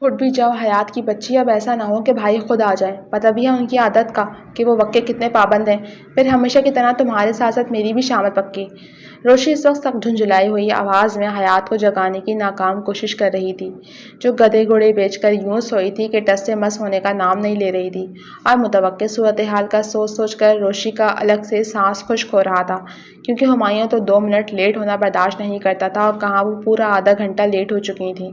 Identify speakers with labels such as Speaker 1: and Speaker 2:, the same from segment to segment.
Speaker 1: اٹھ بھی جاؤ حیات کی بچی، اب ایسا نہ ہو کہ بھائی خود آ جائے، پتہ بھی ہے ان کی عادت کا کہ وہ وقت کے کتنے پابند ہیں، پھر ہمیشہ کی طرح تمہارے ساتھ ساتھ میری بھی شامت پکی۔ روشی اس وقت تک دھندلائی ہوئی آواز میں حیات کو جگانے کی ناکام کوشش کر رہی تھی، جو گدھے گھوڑے بیچ کر یوں سوئی تھی کہ ٹس سے مس ہونے کا نام نہیں لے رہی تھی، اور متوقع صورتحال کا سوچ سوچ کر روشی کا الگ سے سانس خشک ہو رہا تھا، کیونکہ ہمایوں تو 2 منٹ لیٹ ہونا برداشت نہیں کرتا تھا اور کہاں وہ پورا آدھا گھنٹہ لیٹ ہو چکی تھی،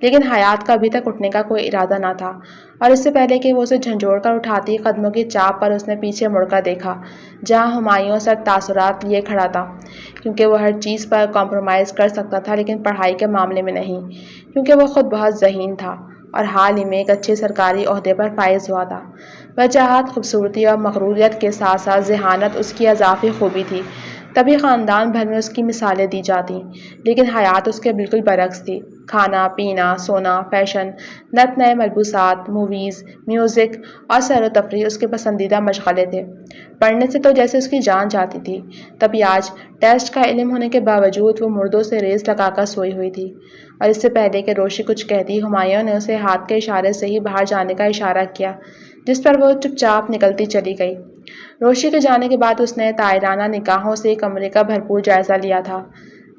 Speaker 1: لیکن حیات کا ابھی تک اٹھنے کا کوئی ارادہ نہ تھا، اور اس سے پہلے کہ وہ اسے جھنجھوڑ کر اٹھاتی قدموں کی چاپ پر اس نے پیچھے مڑ کر دیکھا، جہاں ہمایوں سر تاثرات لیے کھڑا تھا، کیونکہ وہ ہر چیز پر کمپرومائز کر سکتا تھا لیکن پڑھائی کے معاملے میں نہیں، کیونکہ وہ خود بہت ذہین تھا اور حال ہی میں ایک اچھے سرکاری عہدے پر فائز ہوا تھا۔ وجاہت، خوبصورتی اور مغروریت کے ساتھ ساتھ ذہانت اس کی اضافی خوبی تھی، تبھی خاندان بھر میں اس کی مثالیں دی جاتی، لیکن حیات اس کے بالکل برعکس تھی۔ کھانا پینا، سونا، فیشن، نت نئے ملبوسات، موویز، میوزک اور سیر و تفریح اس کے پسندیدہ مشغلے تھے۔ پڑھنے سے تو جیسے اس کی جان جاتی تھی، تبھی آج ٹیسٹ کا علم ہونے کے باوجود وہ مردوں سے ریس لگا کر سوئی ہوئی تھی، اور اس سے پہلے کہ روشی کچھ کہتی، ہمایوں نے اسے ہاتھ کے اشارے سے ہی باہر جانے کا اشارہ کیا، جس پر وہ چپ چاپ نکلتی چلی گئی۔ روشی کے جانے کے بعد اس نے طائرانہ نگاہوں سے کمرے کا بھرپور جائزہ لیا تھا،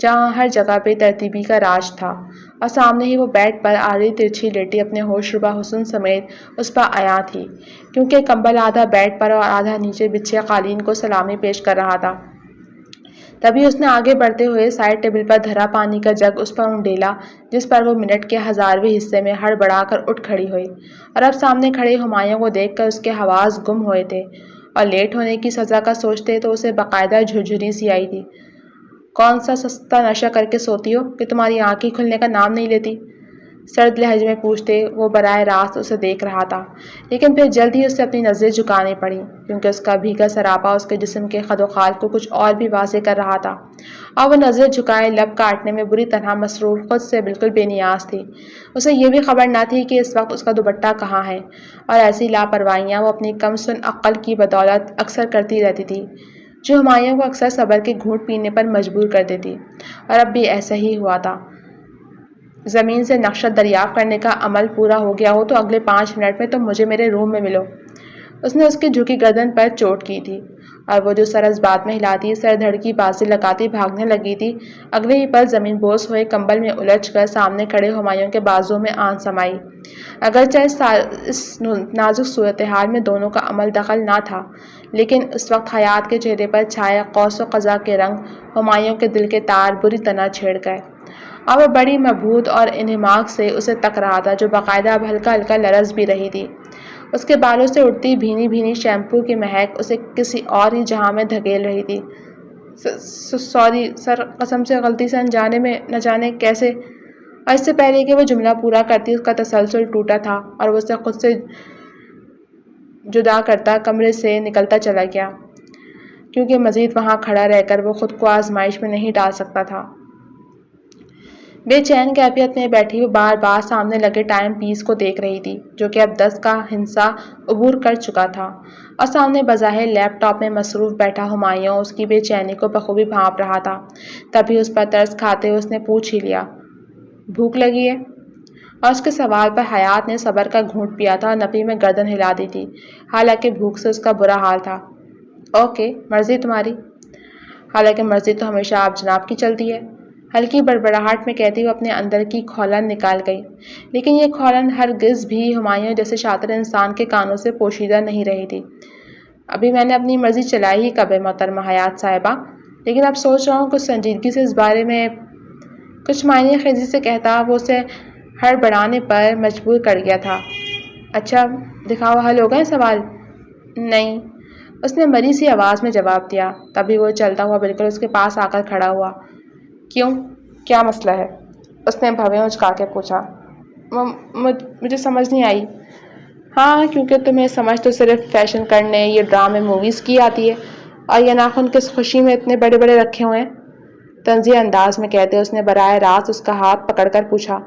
Speaker 1: جہاں ہر جگہ پہ ترتیبی کا راج تھا، اور سامنے ہی وہ بیڈ پر آڑی ترچھی لیٹی اپنے ہوش ربا حسن سمیت اس پر عیاں تھی، کیونکہ کمبل آدھا بیڈ پر اور آدھا نیچے بچھے قالین کو سلامی پیش کر رہا تھا۔ تبھی اس نے آگے بڑھتے ہوئے سائڈ ٹیبل پر دھرا پانی کا جگ اس پر انڈیلا، جس پر وہ منٹ کے 1000ویں حصے میں ہڑبڑا کر اٹھ کھڑی ہوئی، اور اب سامنے کھڑے ہمایوں کو دیکھ کر اس کے حواس گم ہوئے تھے، اور لیٹ ہونے کی سزا کا سوچتے تو اسے باقاعدہ جھرجھری سی آئی تھی۔ کون سا سستا نشہ کر کے سوتی ہو کہ تمہاری آنکھ ہی کھلنے کا نام نہیں لیتی؟ سرد لہجے میں پوچھتے وہ براہ راست اسے دیکھ رہا تھا، لیکن پھر جلد ہی اسے اپنی نظریں جھکانی پڑی، کیونکہ اس کا بھیگا سراپا اس کے جسم کے خد و خال کو کچھ اور بھی واضح کر رہا تھا، اور وہ نظریں جھکائے لب کاٹنے میں بری طرح مصروف خود سے بالکل بے نیاز تھی۔ اسے یہ بھی خبر نہ تھی کہ اس وقت اس کا دوپٹہ کہاں ہے، اور ایسی لاپرواہیاں وہ اپنی کم سن عقل کی بدولت اکثر کرتی رہتی تھی، جو ہمایوں کو اکثر صبر کے گھونٹ پینے پر مجبور کر دیتی، اور اب بھی ایسا ہی ہوا تھا۔ زمین سے نقشہ دریافت کرنے کا عمل پورا ہو گیا ہو تو اگلے 5 منٹ میں تم مجھے میرے روم میں ملو۔ اس نے اس کی جھکی گردن پر چوٹ کی تھی، اور وہ جو سر اس بات میں ہلاتی، سر دھڑ کی بازی لگاتی بھاگنے لگی تھی، اگلے ہی پل زمین بوس ہوئے کمبل میں الجھ کر سامنے کھڑے ہمایوں کے بازو میں آن سمائی۔ اگرچہ اس نازک صورتحال میں دونوں کا عمل دخل نہ تھا، لیکن اس وقت حیات کے چہرے پر چھائے قوس و قزح کے رنگ ہمایوں کے دل کے تار بری طرح چھیڑ گئے، اور وہ بڑی مبہوت اور انہماک سے اسے تک رہا تھا، جو باقاعدہ اب ہلکا ہلکا لرز بھی رہی تھی۔ اس کے بالوں سے اڑتی بھینی بھینی شیمپو کی مہک اسے کسی اور ہی جہاں میں دھکیل رہی تھی۔ سوری سر، قسم سے غلطی سے انجانے میں نہ جانے کیسے۔ اور اس سے پہلے کہ وہ جملہ پورا کرتی اس کا تسلسل ٹوٹا تھا، اور وہ اسے خود سے جدا کرتا کمرے سے نکلتا چلا گیا، کیونکہ مزید وہاں کھڑا رہ کر وہ خود کو آزمائش میں نہیں ڈال سکتا تھا۔ بے چین کیفیت میں بیٹھی وہ بار بار سامنے لگے ٹائم پیس کو دیکھ رہی تھی، جو کہ اب 10 کا ہندسہ عبور کر چکا تھا، اور سامنے بظاہر لیپ ٹاپ میں مصروف بیٹھا ہمایوں اس کی بے چینی کو بخوبی بھانپ رہا تھا۔ تبھی اس پر ترس کھاتے ہوئے اس نے پوچھ ہی لیا، بھوک لگی ہے؟ اور اس کے سوال پر حیات نے صبر کا گھونٹ پیا تھا اور نفی میں گردن ہلا دی تھی، حالانکہ بھوک سے اس کا برا حال تھا۔ اوکے، مرضی تمہاری۔ حالانکہ مرضی تو ہمیشہ آپ جناب کی چلتی ہے، ہلکی بڑبڑاہٹ میں کہتی وہ اپنے اندر کی کھولن نکال گئی، لیکن یہ کھولن ہرگز بھی ہمایوں جیسے شاطر انسان کے کانوں سے پوشیدہ نہیں رہی تھی۔ ابھی میں نے اپنی مرضی چلائی ہی کب ہے محترمہ حیات صاحبہ، لیکن اب سوچ رہا ہوں کچھ سنجیدگی سے اس بارے میں کچھ معنی خیزی سے کہتا وہ اسے ہڑبڑانے پر مجبور کر گیا تھا۔ اچھا دکھاؤ، حل ہو گئے سوال؟ نہیں، اس نے مری سی آواز میں جواب دیا۔ تبھی وہ چلتا ہوا بالکل اس کے پاس آ کر کھڑا ہوا۔ کیوں، کیا مسئلہ ہے؟ اس نے بھویں اچکا کے پوچھا۔ مجھے سمجھ نہیں آئی۔ ہاں، کیونکہ تمہیں سمجھ تو صرف فیشن کرنے، یہ ڈرامے موویز کی آتی ہے، اور یہ ناخن کس خوشی میں اتنے بڑے بڑے رکھے ہوئے ہیں؟ طنزیہ انداز میں کہتے اس نے براہ راست اس کا ہاتھ پکڑ کر پوچھا،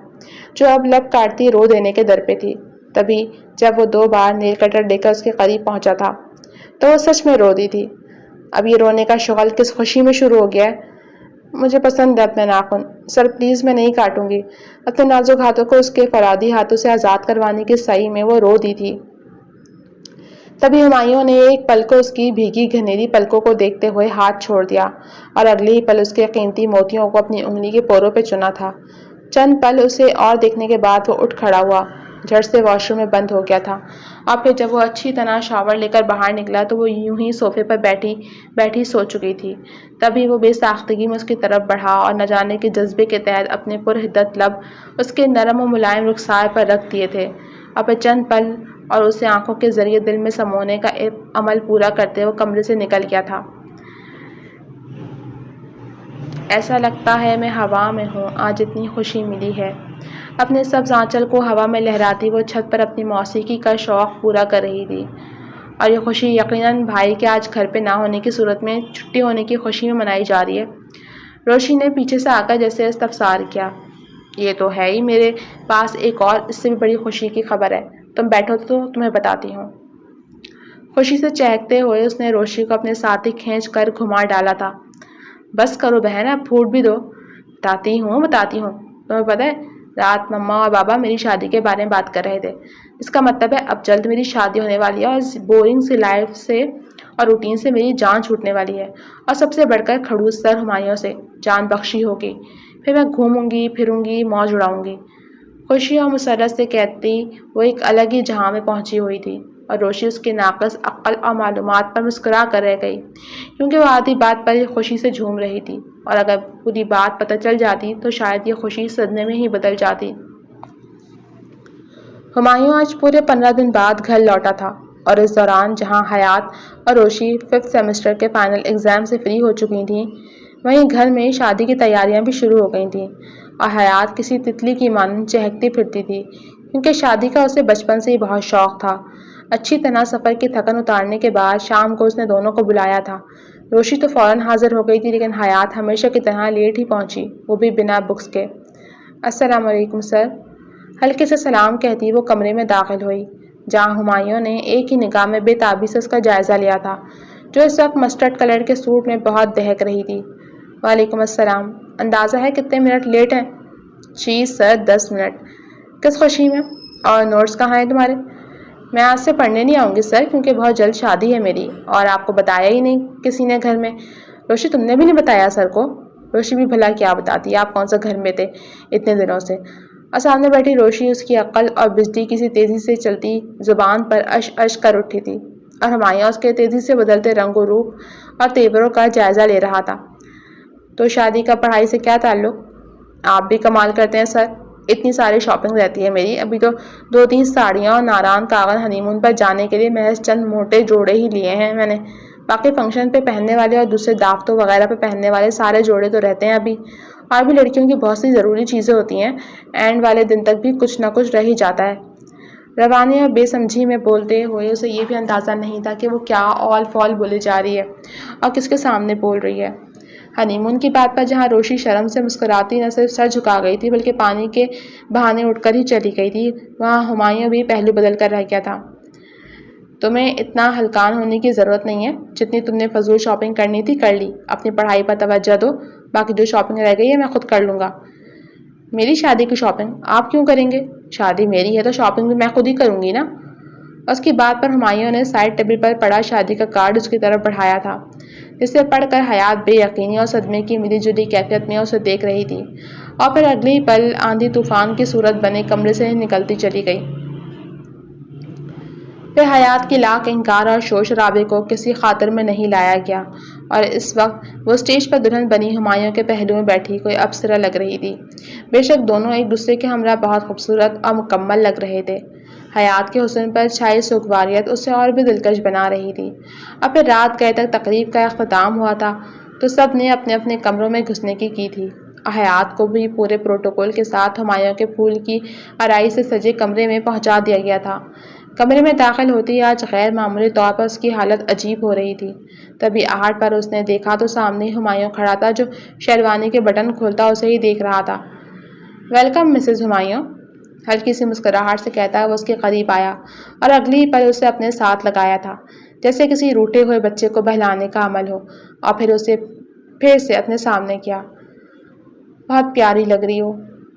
Speaker 1: جو اب لب کاٹتی رو دینے کے در پہ تھی۔ تبھی جب وہ 2 بار نیل کٹر لے کر اس کے قریب پہنچا تھا تو وہ سچ میں رو دی تھی۔ اب یہ رونے کا شغل کس خوشی میں شروع ہو گیا ہے؟ مجھے پسند ہے اپنے ناخن، سر پلیز میں نہیں کاٹوں گی۔ اپنے نازک ہاتھوں کو اس کے فرادی ہاتھوں سے آزاد کروانے کی سعی میں وہ رو دی تھی۔ تبھی ہمایوں نے ایک پل کو اس کی بھیگی گھنیری پلکوں کو دیکھتے ہوئے ہاتھ چھوڑ دیا اور اگلے ہی پل اس کے قیمتی موتیوں کو اپنی انگلی کے پوروں پہ چنا تھا۔ چند پل اسے اور دیکھنے کے بعد وہ اٹھ کھڑا ہوا، جھٹ سے واش روم میں بند ہو گیا تھا، اور پھر جب وہ اچھی طرح شاور لے کر باہر نکلا تو وہ یوں ہی صوفے پر بیٹھی سو چکی تھی۔ تبھی وہ بے ساختگی میں اس کی طرف بڑھا اور نہ جانے کے جذبے کے تحت اپنے پرحدت لب اس کے نرم و ملائم رخسار پر رکھ دیے تھے، اور پھر چند پل اور اسے آنکھوں کے ذریعے دل میں سمونے کا عمل پورا کرتے وہ کمرے سے نکل گیا تھا۔ ایسا لگتا ہے میں ہوا میں ہوں، آج اتنی خوشی ملی ہے۔ اپنے سبز آنچل کو ہوا میں لہراتی وہ چھت پر اپنی موسیقی کا شوق پورا کر رہی تھی، اور یہ خوشی یقیناً بھائی کے آج گھر پہ نہ ہونے کی صورت میں چھٹی ہونے کی خوشی میں منائی جا رہی ہے۔ روشنی نے پیچھے سے آ کر جیسے استفسار کیا، یہ تو ہے ہی، میرے پاس ایک اور اس سے بھی بڑی خوشی کی خبر ہے، تم بیٹھو تو تمہیں بتاتی ہوں۔ خوشی سے چہکتے ہوئے اس نے روشنی کو اپنے ساتھ ہی کھینچ کر گھما ڈالا تھا۔ بس کرو بہن، اب پھوٹ بھی دو۔ بتاتی ہوں تمہیں پتہ ہے رات مما اور بابا میری شادی کے بارے میں بات کر رہے تھے، اس کا مطلب ہے اب جلد میری شادی ہونے والی ہے، اور اس بورنگ سی لائف سے اور روٹین سے میری جان چھوٹنے والی ہے، اور سب سے بڑھ کر کھڑوس سر ہمایوں سے جان بخشی ہوگی۔ پھر میں گھوموں گی پھروں گی، موج اڑاؤں گی۔ خوشی اور مسرت سے کہتی وہ ایک الگ ہی جہاں میں پہنچی ہوئی تھی، اور روشنی اس کے ناقص عقل اور معلومات پر مسکرا کر رہ گئی، کیونکہ وہ آدھی بات پر ہی خوشی سے جھوم رہی تھی، اور اگر پوری بات پتہ چل جاتی تو شاید یہ خوشی صدمے میں ہی بدل جاتی۔ ہمایوں آج پورے 15 دن بعد گھر لوٹا تھا، اور اس دوران جہاں حیات اور روشی 5th سیمسٹر کے فائنل ایگزام سے فری ہو چکی تھیں، وہیں گھر میں شادی کی تیاریاں بھی شروع ہو گئی تھیں، اور حیات کسی تتلی کی مانند چہکتی پھرتی تھی، کیونکہ شادی کا اسے بچپن سے ہی بہت شوق تھا۔ اچھی طرح سفر کی تھکن اتارنے کے بعد شام کو اس نے دونوں کو بلایا تھا۔ روشی تو فوراً حاضر ہو گئی تھی، لیکن حیات ہمیشہ کی طرح لیٹ ہی پہنچی، وہ بھی بنا بکس کے۔ السلام علیکم سر، ہلکے سے سلام کہتی وہ کمرے میں داخل ہوئی، جہاں ہمایوں نے ایک ہی نگاہ میں بے تابی سے اس کا جائزہ لیا تھا، جو اس وقت مسٹرڈ کلر کے سوٹ میں بہت دہک رہی تھی۔ وعلیکم السلام، اندازہ ہے کتنے منٹ لیٹ ہیں؟ جی سر 10 منٹ۔ کس خوشی میں؟ اور نوٹس کہاں ہیں تمہارے؟ میں آج سے پڑھنے نہیں آؤں گی سر، کیونکہ بہت جلد شادی ہے میری، اور آپ کو بتایا ہی نہیں کسی نے گھر میں۔ روشی تم نے بھی نہیں بتایا سر کو؟ روشی بھی بھلا کیا بتاتی، آپ کون سا گھر میں تھے اتنے دنوں سے؟ اور سامنے بیٹھی روشی اس کی عقل اور بجلی کسی تیزی سے چلتی زبان پر اش اش کر اٹھی تھی، اور ہمایوں اس کے تیزی سے بدلتے رنگ و روپ اور تیوروں کا جائزہ لے رہا تھا۔ تو شادی کا پڑھائی سے کیا تعلق؟ آپ بھی کمال کرتے ہیں سر، اتنی ساری شاپنگ رہتی ہے میری، ابھی تو 2-3 ساڑیاں اور ناران کاغذ ہنی مون پر جانے کے لیے محض چند موٹے جوڑے ہی لیے ہیں میں نے، باقی فنکشن پہ پہننے والے اور دوسرے دعوتوں وغیرہ پہ پہننے والے سارے جوڑے تو رہتے ہیں ابھی، اور بھی لڑکیوں کی بہت سی ضروری چیزیں ہوتی ہیں، اینڈ والے دن تک بھی کچھ نہ کچھ رہ ہی جاتا ہے۔ روانی اور بے سمجھی میں بولتے ہوئے اسے یہ بھی اندازہ نہیں تھا کہ وہ کیا اول فول بولے جا رہی ہے اور کس کے سامنے بول رہی ہے۔ ہنی مون کی بات پر جہاں روشی شرم سے مسکراتی نہ صرف سر جھکا گئی تھی بلکہ پانی کے بہانے اٹھ کر ہی چلی گئی تھی، وہاں ہمایوں بھی پہلو بدل کر رہ گیا تھا۔ تمہیں اتنا ہلکان ہونے کی ضرورت نہیں ہے، جتنی تم نے فضول شاپنگ کرنی تھی کر لی، اپنی پڑھائی پر توجہ دو، باقی جو شاپنگ رہ گئی ہے میں خود کر لوں گا۔ میری شادی کی شاپنگ آپ کیوں کریں گے؟ شادی میری ہے تو شاپنگ بھی میں خود ہی کروں گی نا۔ اس کی بات پر ہمایوں نے سائڈ ٹیبل پر پڑا شادی کا کارڈ اس کی طرف بڑھایا تھا، جسے پڑھ کر حیات بے یقینی اور صدمے کی ملی جلی کیفیت میں اسے دیکھ رہی تھی، اور پھر اگلی پل آندھی طوفان کی صورت بنے کمرے سے نکلتی چلی گئی۔ پھر حیات کی لاکھ انکار اور شور شرابے کو کسی خاطر میں نہیں لایا گیا، اور اس وقت وہ اسٹیج پر دلہن بنی ہمایوں کے پہلو میں بیٹھی کوئی اپسرا لگ رہی تھی۔ بے شک دونوں ایک دوسرے کے ہمراہ بہت خوبصورت اور مکمل لگ رہے تھے۔ حیات کے حسن پر چھائی سوگواریت اسے اور بھی دلکش بنا رہی تھی۔ اور پھر رات گئے تک تقریب کا اختتام ہوا تھا تو سب نے اپنے اپنے کمروں میں گھسنے کی تھی، اور حیات کو بھی پورے پروٹوکول کے ساتھ ہمایوں کے پھول کی آرائی سے سجے کمرے میں پہنچا دیا گیا تھا۔ کمرے میں داخل ہوتے ہی آج غیر معمولی طور پر اس کی حالت عجیب ہو رہی تھی۔ تبھی آہٹ پر اس نے دیکھا تو سامنے ہمایوں کھڑا تھا، جو شیروانی کے بٹن کھولتا اسے ہی دیکھ رہا تھا۔ ویلکم مسز ہمایوں، ہلکی سی مسکراہٹ سے کہتا وہ اس کے قریب آیا، اور اگلی ہی پل اسے اپنے ساتھ لگایا تھا، جیسے کسی روٹے ہوئے بچے کو بہلانے کا عمل ہو، اور پھر اسے پھر سے اپنے سامنے کیا۔ بہت پیاری لگ رہی ہو،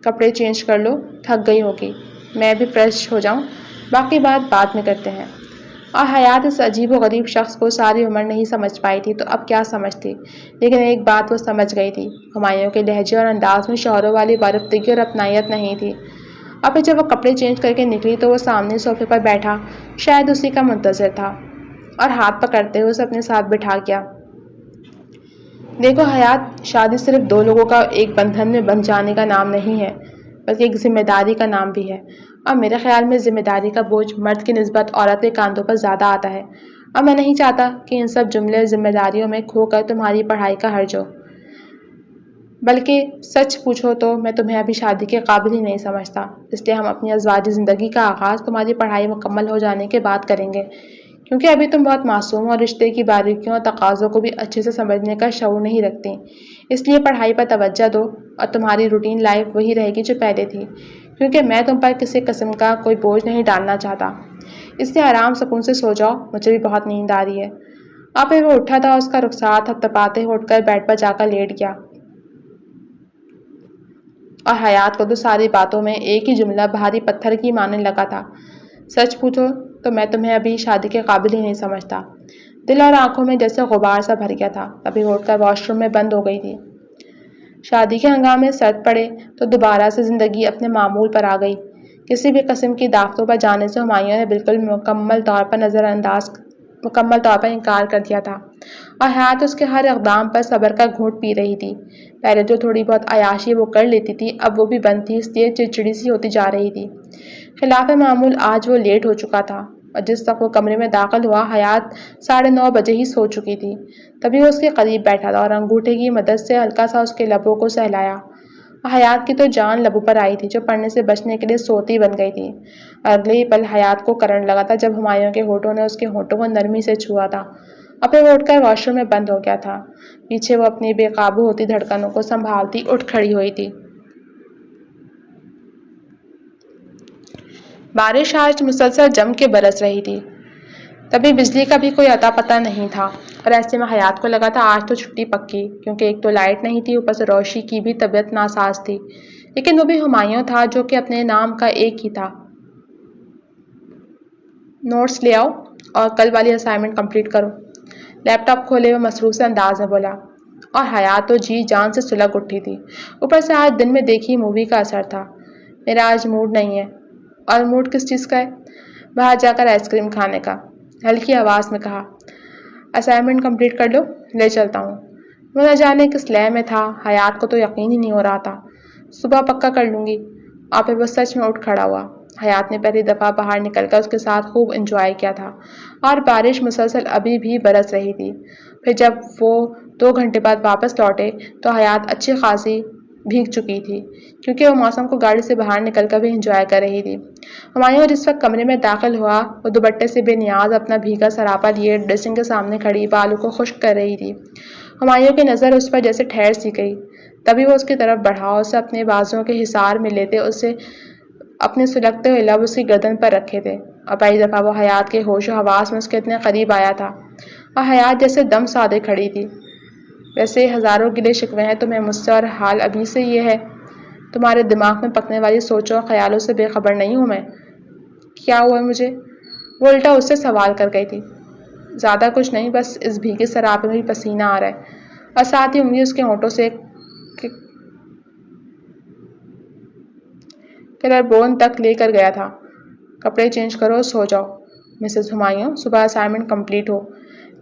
Speaker 1: کپڑے چینج کر لو، تھک گئی ہوگی، میں بھی فریش ہو جاؤں، باقی بات بعد میں کرتے ہیں۔ اور حیات اس عجیب و غریب شخص کو ساری عمر نہیں سمجھ پائی تھی تو اب کیا سمجھتی، لیکن ایک بات وہ سمجھ گئی تھی، ہمایوں کے لہجے اور انداز میں شوہروں والی وارفتگی اور اپنائیت نہیں تھی۔ اب جب وہ کپڑے چینج کر کے نکلی تو وہ سامنے صوفے پر بیٹھا شاید اسی کا منتظر تھا اور ہاتھ پکڑتے ہوئے اسے اپنے ساتھ بٹھا گیا۔ دیکھو حیات، شادی صرف دو لوگوں کا ایک بندھن میں بندھ جانے کا نام نہیں ہے، بلکہ ایک ذمہ داری کا نام بھی ہے، اور میرے خیال میں ذمہ داری کا بوجھ مرد کی نسبت عورت کے کاندھوں پر زیادہ آتا ہے، اور میں نہیں چاہتا کہ ان سب جملے ذمہ داریوں میں کھو کر تمہاری پڑھائی کا حرج ہو، بلکہ سچ پوچھو تو میں تمہیں ابھی شادی کے قابل ہی نہیں سمجھتا، اس لیے ہم اپنی ازواجی زندگی کا آغاز تمہاری پڑھائی مکمل ہو جانے کے بعد کریں گے، کیونکہ ابھی تم بہت معصوم اور رشتے کی باریکیوں اور تقاضوں کو بھی اچھے سے سمجھنے کا شعور نہیں رکھتی، اس لیے پڑھائی پر توجہ دو اور تمہاری روٹین لائف وہی رہے گی جو پہلے تھی، کیونکہ میں تم پر کسی قسم کا کوئی بوجھ نہیں ڈالنا چاہتا، اس لیے آرام سکون سے سو جاؤ، مجھے بھی بہت نیند آ رہی ہے۔ اب پھر وہ اٹھا تھا، اس کا رخسار تھپتھپاتے اٹھ کر بیڈ پر جا کر لیٹ گیا، اور حیات کو تو ساری باتوں میں ایک ہی جملہ بھاری پتھر کی ماننے لگا تھا، سچ پوچھو تو میں تمہیں ابھی شادی کے قابل ہی نہیں سمجھتا۔ دل اور آنکھوں میں جیسے غبار سا بھر گیا تھا، تبھی اٹھ کر واش روم میں بند ہو گئی تھی۔ شادی کے ہنگامے سرد پڑے تو دوبارہ سے زندگی اپنے معمول پر آ گئی، کسی بھی قسم کی دعوتوں پر جانے سے ہمایوں نے بالکل مکمل طور پر انکار کر دیا تھا، اور حیات اس کے ہر اقدام پر صبر کا گھونٹ پی رہی تھی۔ پہلے جو تھوڑی بہت عیاشی وہ کر لیتی تھی اب وہ بھی بند تھی، اس لیے چڑچڑی سی ہوتی جا رہی تھی۔ خلاف معمول آج وہ لیٹ ہو چکا تھا، اور جس وقت وہ کمرے میں داخل ہوا حیات 9:30 بجے ہی سو چکی تھی، تبھی وہ اس کے قریب بیٹھا تھا اور انگوٹھے کی مدد سے ہلکا سا اس کے لبوں کو سہلایا۔ حیات کی تو جان لبوں پر آئی تھی، جو پڑھنے سے بچنے کے لیے سوتی بن گئی تھی، اور اگلے ہی پل حیات کو کرنٹ لگا تھا جب ہمایوں کے ہونٹوں نے اس کے ہونٹوں کو نرمی سے چھوا تھا، اور پھر وہ اٹھ کر واش روم میں بند ہو گیا تھا۔ پیچھے وہ اپنی بے قابو ہوتی دھڑکنوں کو سنبھالتی اٹھ کھڑی ہوئی تھی۔ بارش آج مسلسل جم کے برس رہی تھی، تبھی بجلی کا بھی کوئی اتا پتہ نہیں تھا، اور ایسے میں حیات کو لگا تھا آج تو چھٹی پکی، کیونکہ ایک تو لائٹ نہیں تھی، اوپر سے روشی کی بھی طبیعت ناساز تھی، لیکن وہ بھی ہمایوں تھا جو کہ اپنے نام کا ایک ہی تھا۔ نوٹس لے آؤ اور کل والی اسائنمنٹ کمپلیٹ کرو، لیپ ٹاپ کھولے ہوئے مصروف سے انداز میں بولا، اور حیات تو جی جان سے سلگ اٹھی تھی، اوپر سے آج دن میں دیکھی مووی کا اثر تھا۔ میرا آج موڈ نہیں ہے۔ اور موڈ کس چیز کا ہے؟ باہر جا کر آئس کریم کھانے کا، ہلکی آواز میں کہا۔ اسائنمنٹ کمپلیٹ کر لو، لے چلتا ہوں۔ وہ نہ جانے کس لے میں تھا، حیات کو تو یقین ہی نہیں ہو رہا تھا۔ صبح پکا کر لوں گی۔ اور پھر وہ سچ میں اٹھ کھڑا ہوا۔ حیات نے پہلی دفعہ باہر نکل کر اس کے ساتھ خوب انجوائے کیا تھا، اور بارش مسلسل ابھی بھی برس رہی تھی۔ پھر جب وہ 2 گھنٹے بعد واپس لوٹے تو حیات اچھی خاصی بھیگ چکی تھی، کیونکہ وہ موسم کو گاڑی سے باہر نکل کر بھی انجوائے کر رہی تھی۔ ہمایوں جس وقت کمرے میں داخل ہوا وہ دوپٹے سے بے نیاز اپنا بھیگا سراپا لیے ڈریسنگ کے سامنے کھڑی بالوں کو خشک کر رہی تھی۔ ہمایوں کی نظر اس پر جیسے ٹھہر سی گئی، تبھی وہ اس کی طرف بڑھا اور اسے اپنے بازوؤں کے حصار میں لیتے اسے اپنے سلگتے ہوئے لب اس کی گردن پر رکھے تھے، اور پہلی دفعہ وہ حیات کے ہوش و حواس میں اس کے اتنے قریب آیا تھا، اور حیات جیسے دم سادے کھڑی تھی۔ ویسے ہزاروں گلے شکوے ہیں تمہیں مجھ سے، اور حال ابھی سے یہ ہے، تمہارے دماغ میں پکنے والی سوچوں اور خیالوں سے بے خبر نہیں ہوں میں۔ کیا ہوا ہے مجھے؟ وہ الٹا اس سے سوال کر گئی تھی۔ زیادہ کچھ نہیں، بس اس بھیگے سراپے میں بھی پسینہ آ رہا ہے، اور ساتھ ہی انگلی اس کے ہونٹوں سے کلربون تک لے کر گیا تھا۔ کپڑے چینج کرو، سو جاؤ مسز ہمایوں، صبح اسائنمنٹ کمپلیٹ ہو،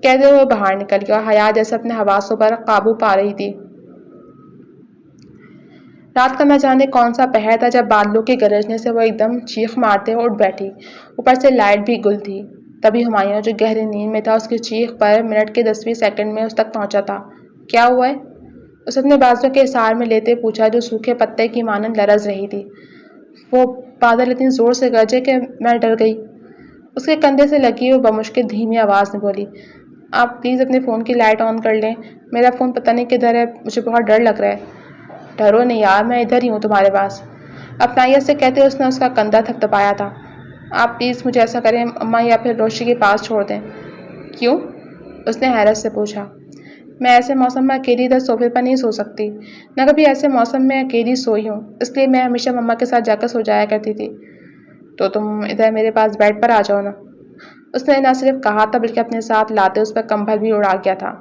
Speaker 1: کہتے ہوئے باہر نکل گیا، اور حیات جیسے اپنے حواسوں پر قابو پا رہی تھی۔ رات کا نہ جانے کون سا پہر تھا جب بادلوں کے گرجنے سے وہ ایک دم چیخ مارتے ہوئے اٹھ بیٹھی، اوپر سے لائٹ بھی گل تھی۔ تبھی ہمایوں جو گہری نیند میں تھا اس کی چیخ پر منٹ کے 10ویں سیکنڈ میں اس تک پہنچا تھا۔ کیا ہوا ہے؟ اس اپنے بازو کے حصار میں لیتے پوچھا، جو سوکھے پتے کی مانند لرز رہی تھی۔ وہ بادل اتنی زور سے گرجے کہ میں ڈر گئی، اس کے کندھے سے لگی ہوئی بمشکل دھیمی آواز میں بولی۔ آپ پلیز اپنے فون کی لائٹ آن کر لیں، میرا فون پتہ نہیں کدھر ہے، مجھے بہت ڈر لگ رہا ہے۔ ڈرو نہیں یار، میں ادھر ہی ہوں تمہارے پاس، اپنائیت سے کہتے اس نے اس کا کندھا تھپتھپایا تھا۔ آپ پلیز مجھے ایسا کریں اماں یا پھر روشی کے پاس چھوڑ دیں۔ کیوں؟ اس نے حیرت سے پوچھا۔ میں ایسے موسم میں اکیلی ادھر صوفے پر نہیں سو سکتی، نہ کبھی ایسے موسم میں اکیلی سوئی ہوں، اس لیے میں ہمیشہ مما کے ساتھ جا کر سو جایا کرتی تھی۔ تو تم ادھر میرے پاس بیڈ پر آ جاؤ نا۔ اس نے نہ صرف کہا تھا بلکہ اپنے ساتھ لاتے اس پر کمبل بھی اڑا گیا تھا۔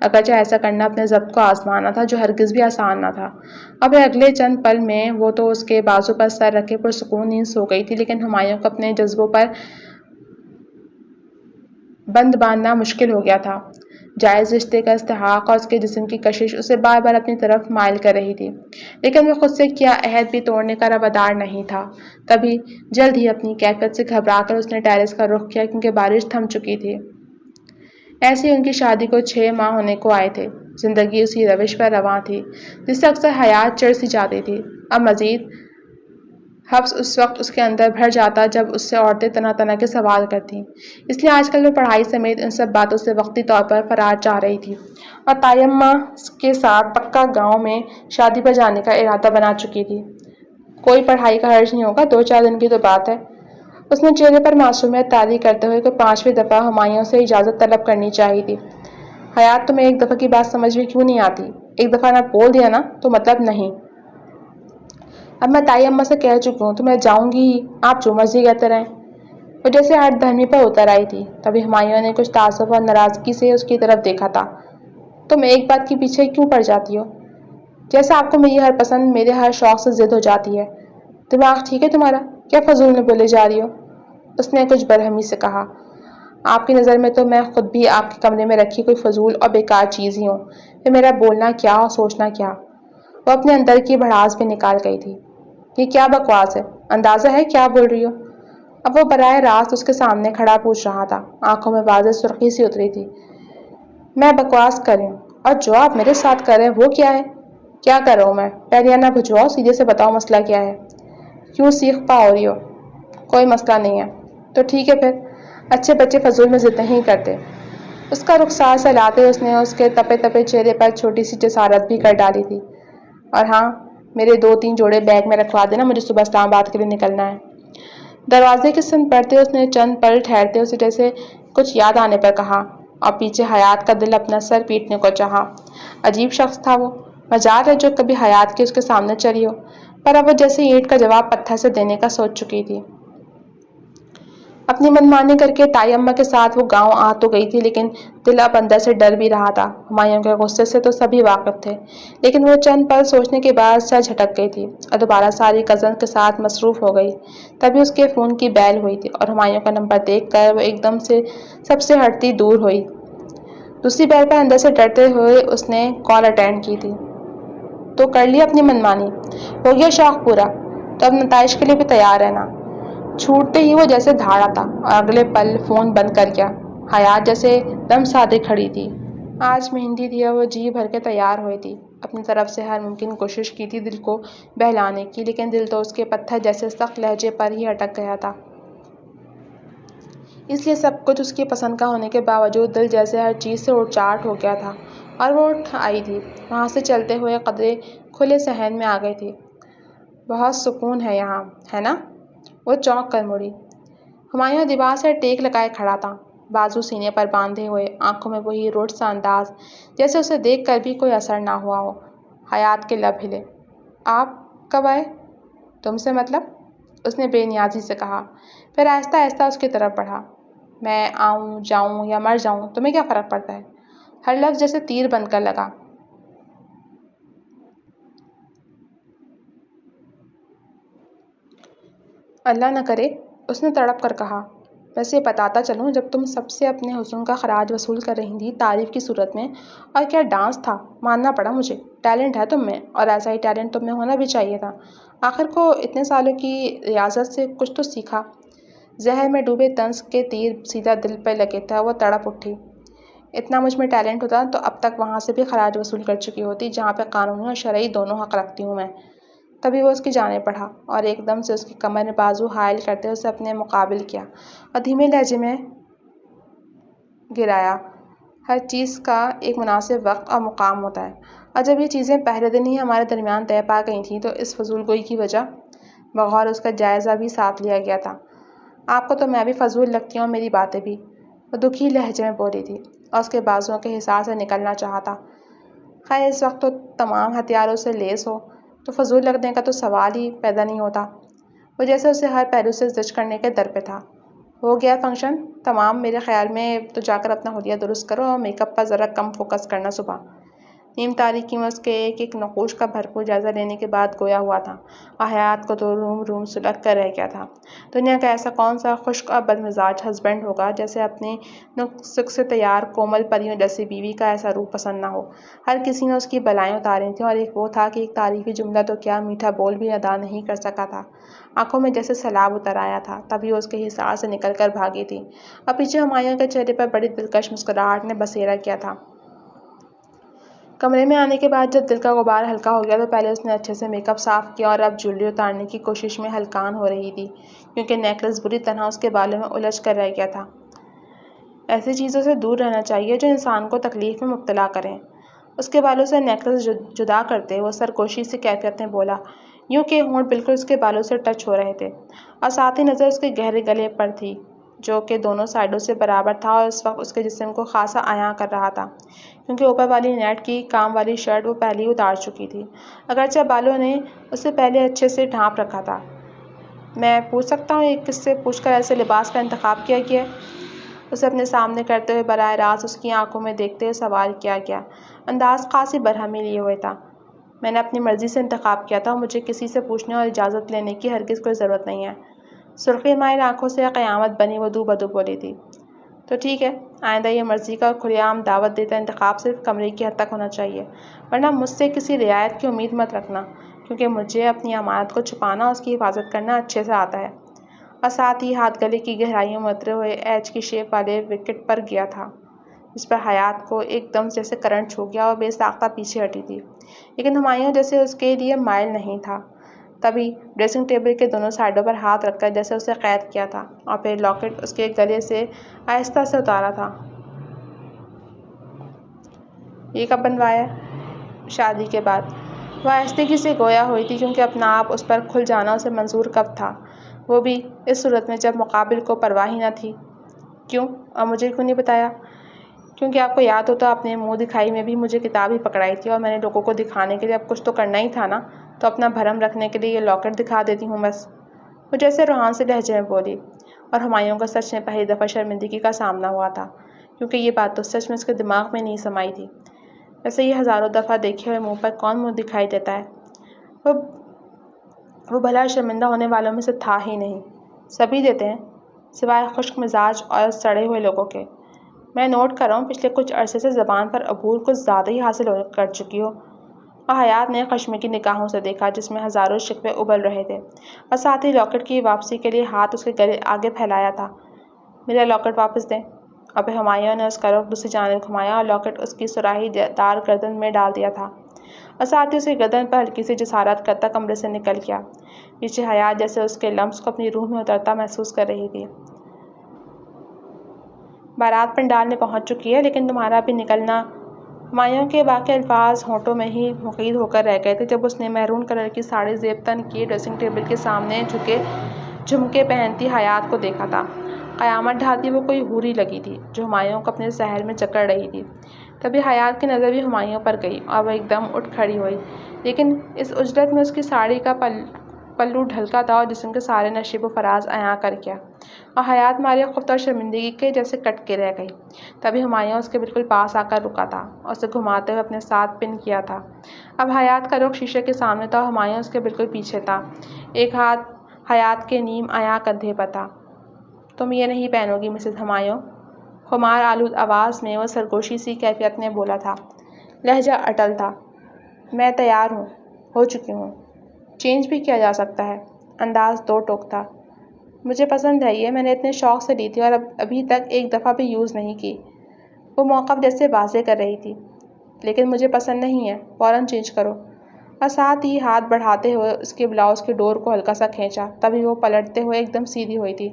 Speaker 1: اگرچہ ایسا کرنا اپنے ضبط کو آزمانا تھا جو ہرگز بھی آسان نہ تھا۔ اب اگلے چند پل میں وہ تو اس کے بازو پر سر رکھے پرسکون نیند سو گئی تھی، لیکن ہمایوں کو اپنے جذبوں پر بند باندھنا مشکل ہو گیا تھا۔ جائز رشتے کا استحقاق اور اس کے جسم کی کشش اسے بار بار اپنی طرف مائل کر رہی تھی، لیکن وہ خود سے کیا عہد بھی توڑنے کا روادار نہیں تھا۔ تبھی جلد ہی اپنی کیفیت سے گھبرا کر اس نے ٹیرس کا رخ کیا، کیونکہ بارش تھم چکی تھی۔ ایسے ان کی شادی کو 6 ماہ ہونے کو آئے تھے۔ زندگی اسی روش پر رواں تھی جس سے اکثر حیات چڑ سی جاتی تھی۔ اب مزید حبس اس وقت اس کے اندر بھر جاتا جب اس سے عورتیں طرح طرح کے سوال کرتیں۔ اس لیے آج کل وہ پڑھائی سمیت ان سب باتوں سے وقتی طور پر فرار چاہ رہی تھی، اور تائمہ کے ساتھ پکا گاؤں میں شادی پر جانے کا ارادہ بنا چکی تھی۔ کوئی پڑھائی کا حرج نہیں ہوگا، 2-4 دن کی تو بات ہے۔ اس نے چہرے پر معصومیت طاری کرتے ہوئے کوئی 5ویں دفعہ ہمایوں سے اجازت طلب کرنی چاہی تھی۔ حیات تمہیں ایک دفعہ کی بات سمجھ میں کیوں نہیں آتی؟ ایک دفعہ نہ بول دیا نا تو مطلب نہیں۔ اب میں تائی اماں سے کہہ چکی ہوں تو میں جاؤں گی ہی، آپ جو مرضی کہتے رہیں۔ وہ جیسے ہٹ دھرمی پر اتر آئی تھی۔ تبھی ہمایوں نے کچھ تعصب اور ناراضگی سے اس کی طرف دیکھا تھا۔ تم ایک بات کے پیچھے کیوں پڑ جاتی ہو؟ جیسے آپ کو میری ہر پسند میرے ہر شوق سے ضد ہو جاتی ہے۔ دماغ ٹھیک ہے تمہارا؟ کیا فضول میں بولے جا رہی ہو؟ اس نے کچھ برہمی سے کہا۔ آپ کی نظر میں تو میں خود بھی آپ کے کمرے میں رکھی کوئی فضول اور بیکار چیز ہی ہوں، پھر میرا بولنا کیا اور سوچنا کیا؟ وہ اپنے اندر کی بھڑاس بھی نکال گئی تھی۔ یہ کیا بکواس ہے؟ اندازہ ہے کیا بول رہی ہو؟ اب وہ براہ راست اس کے سامنے کھڑا پوچھ رہا تھا۔ آنکھوں میں واضح سرخی سی اتری تھی۔ میں بکواس کر رہی ہوں، اور جو آپ میرے ساتھ کر رہے ہیں وہ کیا ہے؟ کیا کر رہا ہوں میں؟ پہلے نہ بھجواؤ، سیدھے سے بتاؤ مسئلہ کیا ہے؟ کیوں سیخ پا ہو رہی ہو؟ کوئی مسئلہ نہیں ہے۔ تو ٹھیک ہے پھر، اچھے بچے فضول میں ضد نہیں کرتے۔ اس کا رخسار سہلاتے اس نے اس کے تپے تپے چہرے پر چھوٹی سی جسارت بھی کر ڈالی تھی۔ اور ہاں، میرے 2-3 جوڑے بیگ میں رکھوا دینا، مجھے صبح اسلام آباد کے لیے نکلنا ہے۔ دروازے کی سمت بڑھتے اس نے چند پل ٹھہرتے اسے جیسے کچھ یاد آنے پر کہا، اور پیچھے حیات کا دل اپنا سر پیٹنے کو چاہا۔ عجیب شخص تھا وہ، مجال ہے جو کبھی حیات کی اس کے سامنے چلی ہو، پر اب وہ جیسے اینٹ کا جواب پتھر سے دینے کا سوچ چکی تھی۔ اپنی منمانی کر کے تائی اماں کے ساتھ وہ گاؤں آ تو گئی تھی، لیکن دل اب اندر سے ڈر بھی رہا تھا۔ ہمایوں کے غصے سے تو سبھی واقف تھے، لیکن وہ چند پل سوچنے کے بعد سر جھٹک گئی تھی اور دوبارہ ساری کزن کے ساتھ مصروف ہو گئی۔ تبھی اس کے فون کی بیل ہوئی تھی اور ہمایوں کا نمبر دیکھ کر وہ ایک دم سے سب سے ہٹتی دور ہوئی۔ دوسری بیل پر اندر سے ڈرتے ہوئے اس نے کال اٹینڈ کی تھی۔ تو کر لی اپنی منمانی؟ ہو گیا شوق پورا؟ تو اب نتائج کے لیے بھی تیار رہنا۔ چھوٹتے ہی وہ جیسے دھاڑا تھا اور اگلے پل فون بند کر گیا۔ حیات جیسے دم سادے کھڑی تھی۔ آج مہندی تھی اور وہ جی بھر کے تیار ہوئی تھی۔ اپنی طرف سے ہر ممکن کوشش کی تھی دل کو بہلانے کی، لیکن دل تو اس کے پتھر جیسے سخت لہجے پر ہی اٹک گیا تھا۔ اس لیے سب کچھ اس کی پسند کا ہونے کے باوجود دل جیسے ہر چیز سے اٹھ چاٹ ہو گیا تھا، اور وہ اٹھ آئی تھی۔ وہاں سے چلتے ہوئے قدرے کھلے صحن میں آ گئی تھی۔ بہت سکون ہے یہاں، ہے نا؟ وہ چونک کر مڑی۔ ہمایوں دیوار سے ٹیک لگائے کھڑا تھا، بازو سینے پر باندھے ہوئے، آنکھوں میں وہی روٹ سا انداز جیسے اسے دیکھ کر بھی کوئی اثر نہ ہوا ہو۔ حیات کے لب ہلے۔ آپ کب آئے؟ تم سے مطلب؟ اس نے بے نیازی سے کہا، پھر آہستہ آہستہ اس کی طرف بڑھا۔ میں آؤں جاؤں یا مر جاؤں تمہیں کیا فرق پڑتا ہے؟ ہر لفظ جیسے تیر بن کر لگا۔ اللہ نہ کرے، اس نے تڑپ کر کہا۔ ویسے بتاتا چلوں، جب تم سب سے اپنے حسن کا خراج وصول کر رہی تھی تعریف کی صورت میں، اور کیا ڈانس تھا، ماننا پڑا مجھے۔ ٹیلنٹ ہے تم میں، اور ایسا ہی ٹیلنٹ تم میں ہونا بھی چاہیے تھا۔ آخر کو اتنے سالوں کی ریاضت سے کچھ تو سیکھا۔ زہر میں ڈوبے طنز کے تیر سیدھا دل پہ لگے تھے۔ وہ تڑپ اٹھی۔ اتنا مجھ میں ٹیلنٹ ہوتا تو اب تک وہاں سے بھی خراج وصول کر چکی ہوتی جہاں پہ قانونی اور شرعی دونوں حق رکھتی ہوں میں۔ تبھی وہ اس کی جانب بڑھا اور ایک دم سے اس کی کمر میں بازو حائل کرتے اسے اپنے مقابل کیا اور دھیمے لہجے میں گرایا، ہر چیز کا ایک مناسب وقت اور مقام ہوتا ہے، اور جب یہ چیزیں پہلے دن ہی ہمارے درمیان طے پا گئی تھیں تو اس فضول گوئی کی وجہ؟ بغور اس کا جائزہ بھی ساتھ لیا گیا تھا۔ آپ کو تو میں بھی فضول لگتی ہوں اور میری باتیں بھی، وہ دکھی لہجے میں بولی تھی۔ اور اس کے بازوؤں کے حصار سے نکلنا چاہتا۔ خیر اس وقت تو تمام ہتھیاروں سے لیس ہو تو فضول لگنے کا تو سوال ہی پیدا نہیں ہوتا۔ وہ جیسے اسے ہر پہلو سے زج کرنے کے در پہ تھا۔ ہو گیا فنکشن تمام، میرے خیال میں تو جا کر اپنا حلیہ درست کرو اور میک اپ پر ذرا کم فوکس کرنا۔ صبح نیم تاریکی میں اس کے ایک ایک نقوش کا بھرپور جائزہ لینے کے بعد گویا ہوا تھا اور حیات کو تو روم روم سلگ کر رہ گیا تھا۔ دنیا کا ایسا کون سا خشک اور بدمزاج ہسبینڈ ہوگا جیسے اپنی نسخ سے تیار کومل پریوں جیسی بیوی کا ایسا روح پسند نہ ہو۔ ہر کسی نے اس کی بلائیں اتاری تھیں اور ایک وہ تھا کہ ایک تعریفی جملہ تو کیا میٹھا بول بھی ادا نہیں کر سکا تھا۔ آنکھوں میں جیسے سیلاب اتر آیا تھا، تبھی وہ اس کے حصار سے نکل کر بھاگی تھی اور پیچھے ہمایوں کے چہرے پر بڑی دلکش مسکراہٹ نے بسیرا کیا تھا۔ کمرے میں آنے کے بعد جب دل کا غبار ہلکا ہو گیا تو پہلے اس نے اچھے سے میک اپ صاف کیا اور اب جویلری اتارنے کی کوشش میں ہلکان ہو رہی تھی کیونکہ نیکلس بری طرح اس کے بالوں میں الجھ کر رہ گیا تھا۔ ایسی چیزوں سے دور رہنا چاہیے جو انسان کو تکلیف میں مبتلا کریں۔ اس کے بالوں سے نیکلس جدا کرتے وہ سرگوشی سی کیفیت میں بولا، یوں کہ ہونٹ بالکل اس کے بالوں سے ٹچ ہو رہے تھے اور ساتھ ہی نظر اس کے گہرے گلے پر تھی جو کہ دونوں سائڈوں سے برابر تھا اور اس وقت اس کے جسم کو خاصا عیاں کر رہا تھا کیونکہ اوپر والی نیٹ کی کام والی شرٹ وہ پہلے ہی اتار چکی تھی، اگرچہ بالوں نے اسے پہلے اچھے سے ڈھانپ رکھا تھا۔ میں پوچھ سکتا ہوں یہ کس سے پوچھ کر ایسے لباس کا انتخاب کیا گیا ہے؟ اسے اپنے سامنے کرتے ہوئے براہ راست اس کی آنکھوں میں دیکھتے ہوئے سوال کیا گیا، انداز خاصی برہمی لیے ہوئے تھا۔ میں نے اپنی مرضی سے انتخاب کیا تھا اور مجھے کسی سے پوچھنے اور اجازت لینے کی ہرگز کوئی ضرورت نہیں ہے۔ سرخی مائل آنکھوں سے قیامت بنی وہ دو بدو بولی تھی۔ تو ٹھیک ہے، آئندہ یہ مرضی کا کھلے عام دعوت دیتا انتخاب صرف کمرے کی حد تک ہونا چاہیے، ورنہ مجھ سے کسی رعایت کی امید مت رکھنا کیونکہ مجھے اپنی امانت کو چھپانا اور اس کی حفاظت کرنا اچھے سے آتا ہے۔ اور ساتھ ہی ہاتھ گلے کی گہرائیوں میں اترے ہوئے ایچ کی شیپ والے وکٹ پر گیا تھا جس پر حیات کو ایک دم جیسے کرنٹ چھو گیا اور بے ساختہ پیچھے ہٹی تھی، لیکن ہمایوں جیسے اس کے لیے مائل نہیں تھا۔ تبھی ڈریسنگ ٹیبل کے دونوں سائڈوں پر ہاتھ رکھ کر جیسے اسے قید کیا تھا اور پھر لاکٹ اس کے گلے سے آہستہ سے اتارا تھا۔ یہ کب بنوایا؟ شادی کے بعد۔ وہ آہستگی سے گویا ہوئی تھی کیونکہ اپنا آپ اس پر کھل جانا اسے منظور کب تھا، وہ بھی اس صورت میں جب مقابل کو پرواہ ہی نہ تھی۔ کیوں؟ اور مجھے کیوں نہیں بتایا؟ کیونکہ آپ کو یاد ہو تو آپ نے منہ دکھائی میں بھی مجھے کتاب ہی پکڑائی تھی اور میں نے لوگوں کو دکھانے کے لیے اب کچھ تو کرنا ہی تھا نا، تو اپنا بھرم رکھنے کے لیے یہ لاکٹ دکھا دیتی ہوں بس۔ وہ جیسے روحان سے لہجے میں بولی اور ہمایوں کا سچ میں پہلی دفعہ شرمندگی کا سامنا ہوا تھا کیونکہ یہ بات تو سچ میں اس کے دماغ میں نہیں سمائی تھی۔ ویسے یہ ہزاروں دفعہ دیکھے ہوئے منہ پر کون منہ دکھائی دیتا ہے؟ وہ بھلا شرمندہ ہونے والوں میں سے تھا ہی نہیں، سبھی دیتے ہیں سوائے خشک مزاج اور سڑے ہوئے لوگوں کے۔ میں نوٹ کر رہا ہوں پچھلے کچھ عرصے سے زبان پر عبور کچھ زیادہ ہی حاصل کر چکی ہو۔ اور حیات نے خشمے کی نگاہوں سے دیکھا جس میں ہزاروں شکوے ابل رہے تھے اور ساتھ ہی لاکٹ کی واپسی کے لیے ہاتھ اس کے گلے آگے پھیلایا تھا۔ میرا لاکٹ واپس دیں۔ اور پھر ہمایوں نے اس کا رخ دوسری جانب گھمایا اور لاکٹ اس کی سراہی دار گردن میں ڈال دیا تھا اور ساتھ ہی اس کی گردن پر ہلکی سی جسارت کرتا کمرے سے نکل گیا۔ پیچھے حیات جیسے اس کے لمس کو اپنی روح میں اترتا محسوس کر رہی تھی۔ بارات پنڈال میں پہنچ چکی ہے لیکن تمہارا بھی نکلنا۔ ہمایوں کے باقی الفاظ ہونٹوں میں ہی مقید ہو کر رہ گئے تھے جب اس نے میرون کلر کی ساڑی زیب تن کیے ڈریسنگ ٹیبل کے سامنے جھکے جھمکے پہنتی حیات کو دیکھا تھا۔ قیامت ڈھاتی وہ کوئی حوری لگی تھی جو ہمایوں کو اپنے سحر میں جکڑ رہی تھی۔ تبھی حیات کی نظر بھی ہمایوں پر گئی اور وہ ایک دم اٹھ کھڑی ہوئی، لیکن اس عجلت میں اس کی ساڑی کا پلو ڈھلکا تھا اور جسم کے سارے نشیب و فراز عیاں کر گیا اور حیات مارے خفت اور شرمندگی کے جیسے کٹ کے رہ گئی۔ تبھی ہمایوں اس کے بالکل پاس آ کر رکا تھا اور اسے گھماتے ہوئے اپنے ساتھ پن کیا تھا۔ اب حیات کا رخ شیشے کے سامنے تھا اور ہمایوں اس کے بالکل پیچھے تھا، ایک ہاتھ حیات کے نیم عیاں کندھے پر تھا۔ تم یہ نہیں پہنو گی مسز ہمایوں؟ خمار آلود آواز میں وہ سرگوشی سی کیفیت میں بولا تھا، لہجہ اٹل تھا۔ میں تیار ہوں، ہو چکی ہوں، چینج بھی کیا جا سکتا ہے، انداز دو ٹوک تھا۔ مجھے پسند ہے یہ، میں نے اتنے شوق سے لی تھی اور ابھی تک ایک دفعہ بھی یوز نہیں کی۔ وہ موقف جیسے واضح کر رہی تھی، لیکن مجھے پسند نہیں ہے، فوراً چینج کرو۔ اور ساتھ ہی ہاتھ بڑھاتے ہوئے اس کے بلاؤز کی ڈور کو ہلکا سا کھینچا، تبھی وہ پلٹتے ہوئے ایک دم سیدھی ہوئی تھی۔